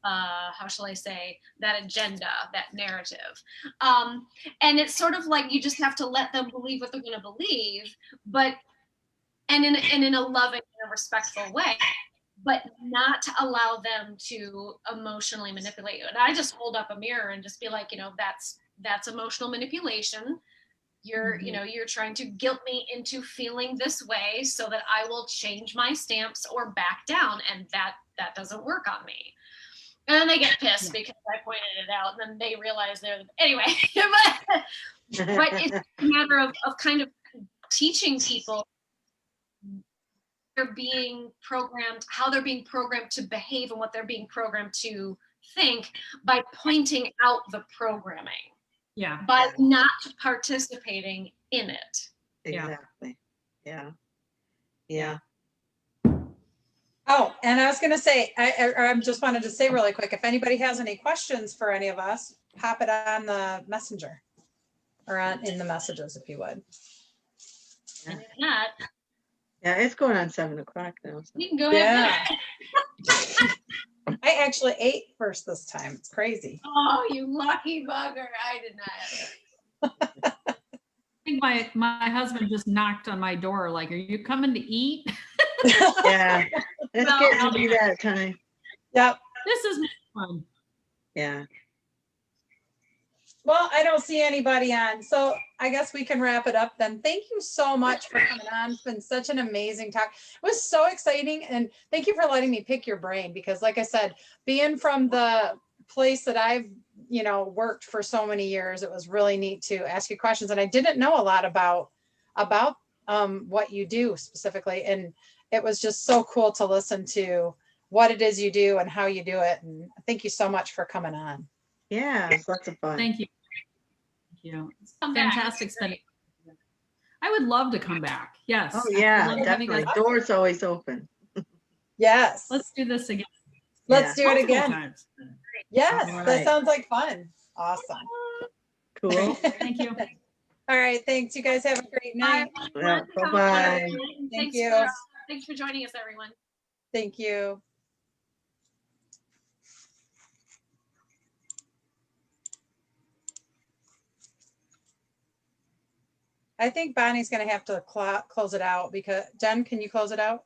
how shall I say, that agenda, that narrative. And it's sort of like you just have to let them believe what they're going to believe, and in a loving and a respectful way, but not to allow them to emotionally manipulate you. And I just hold up a mirror and just be like, that's emotional manipulation. You're trying to guilt me into feeling this way so that I will change my stance or back down. And that doesn't work on me. And then they get pissed because I pointed it out, and then they realize anyway, but it's a matter of kind of teaching people they're being programmed, how they're being programmed to behave and what they're being programmed to think by pointing out the programming. Yeah. But not participating in it. Exactly. Yeah. Oh, and I was going to say, I just wanted to say really quick, if anybody has any questions for any of us, pop it on the messenger or in the messages, if you would. And if not, it's going on 7:00 now. So. you can go ahead. I actually ate first this time. It's crazy. Oh, you lucky bugger. I did not. I think my husband just knocked on my door like, are you coming to eat? Yeah, it's Well, getting to be that time. Yep. This is fun. Yeah. Well, I don't see anybody on, so I guess we can wrap it up then. Thank you so much for coming on. It's been such an amazing talk. It was so exciting, and thank you for letting me pick your brain because, like I said, being from the place that I've worked for so many years, it was really neat to ask you questions, and I didn't know a lot about what you do specifically, and it was just so cool to listen to what it is you do and how you do it. And thank you so much for coming on. Yeah, it's lots of fun. Thank you. Thank you. It's Come back. fantastic spending. I would love to come back. Yes. Oh I yeah, love having definitely. guys- Doors always open. Yes. Let's do this again. Let's do it Multiple again. times. Yes, All that right. sounds like fun. Awesome. Cool. Thank you. All right, thanks. You guys have a great night. Yeah, Have a bye-bye. good night, and Thank thanks you. thanks for joining us, everyone. Thank you. I think Bonnie's going to have to close it out because Jen, can you close it out?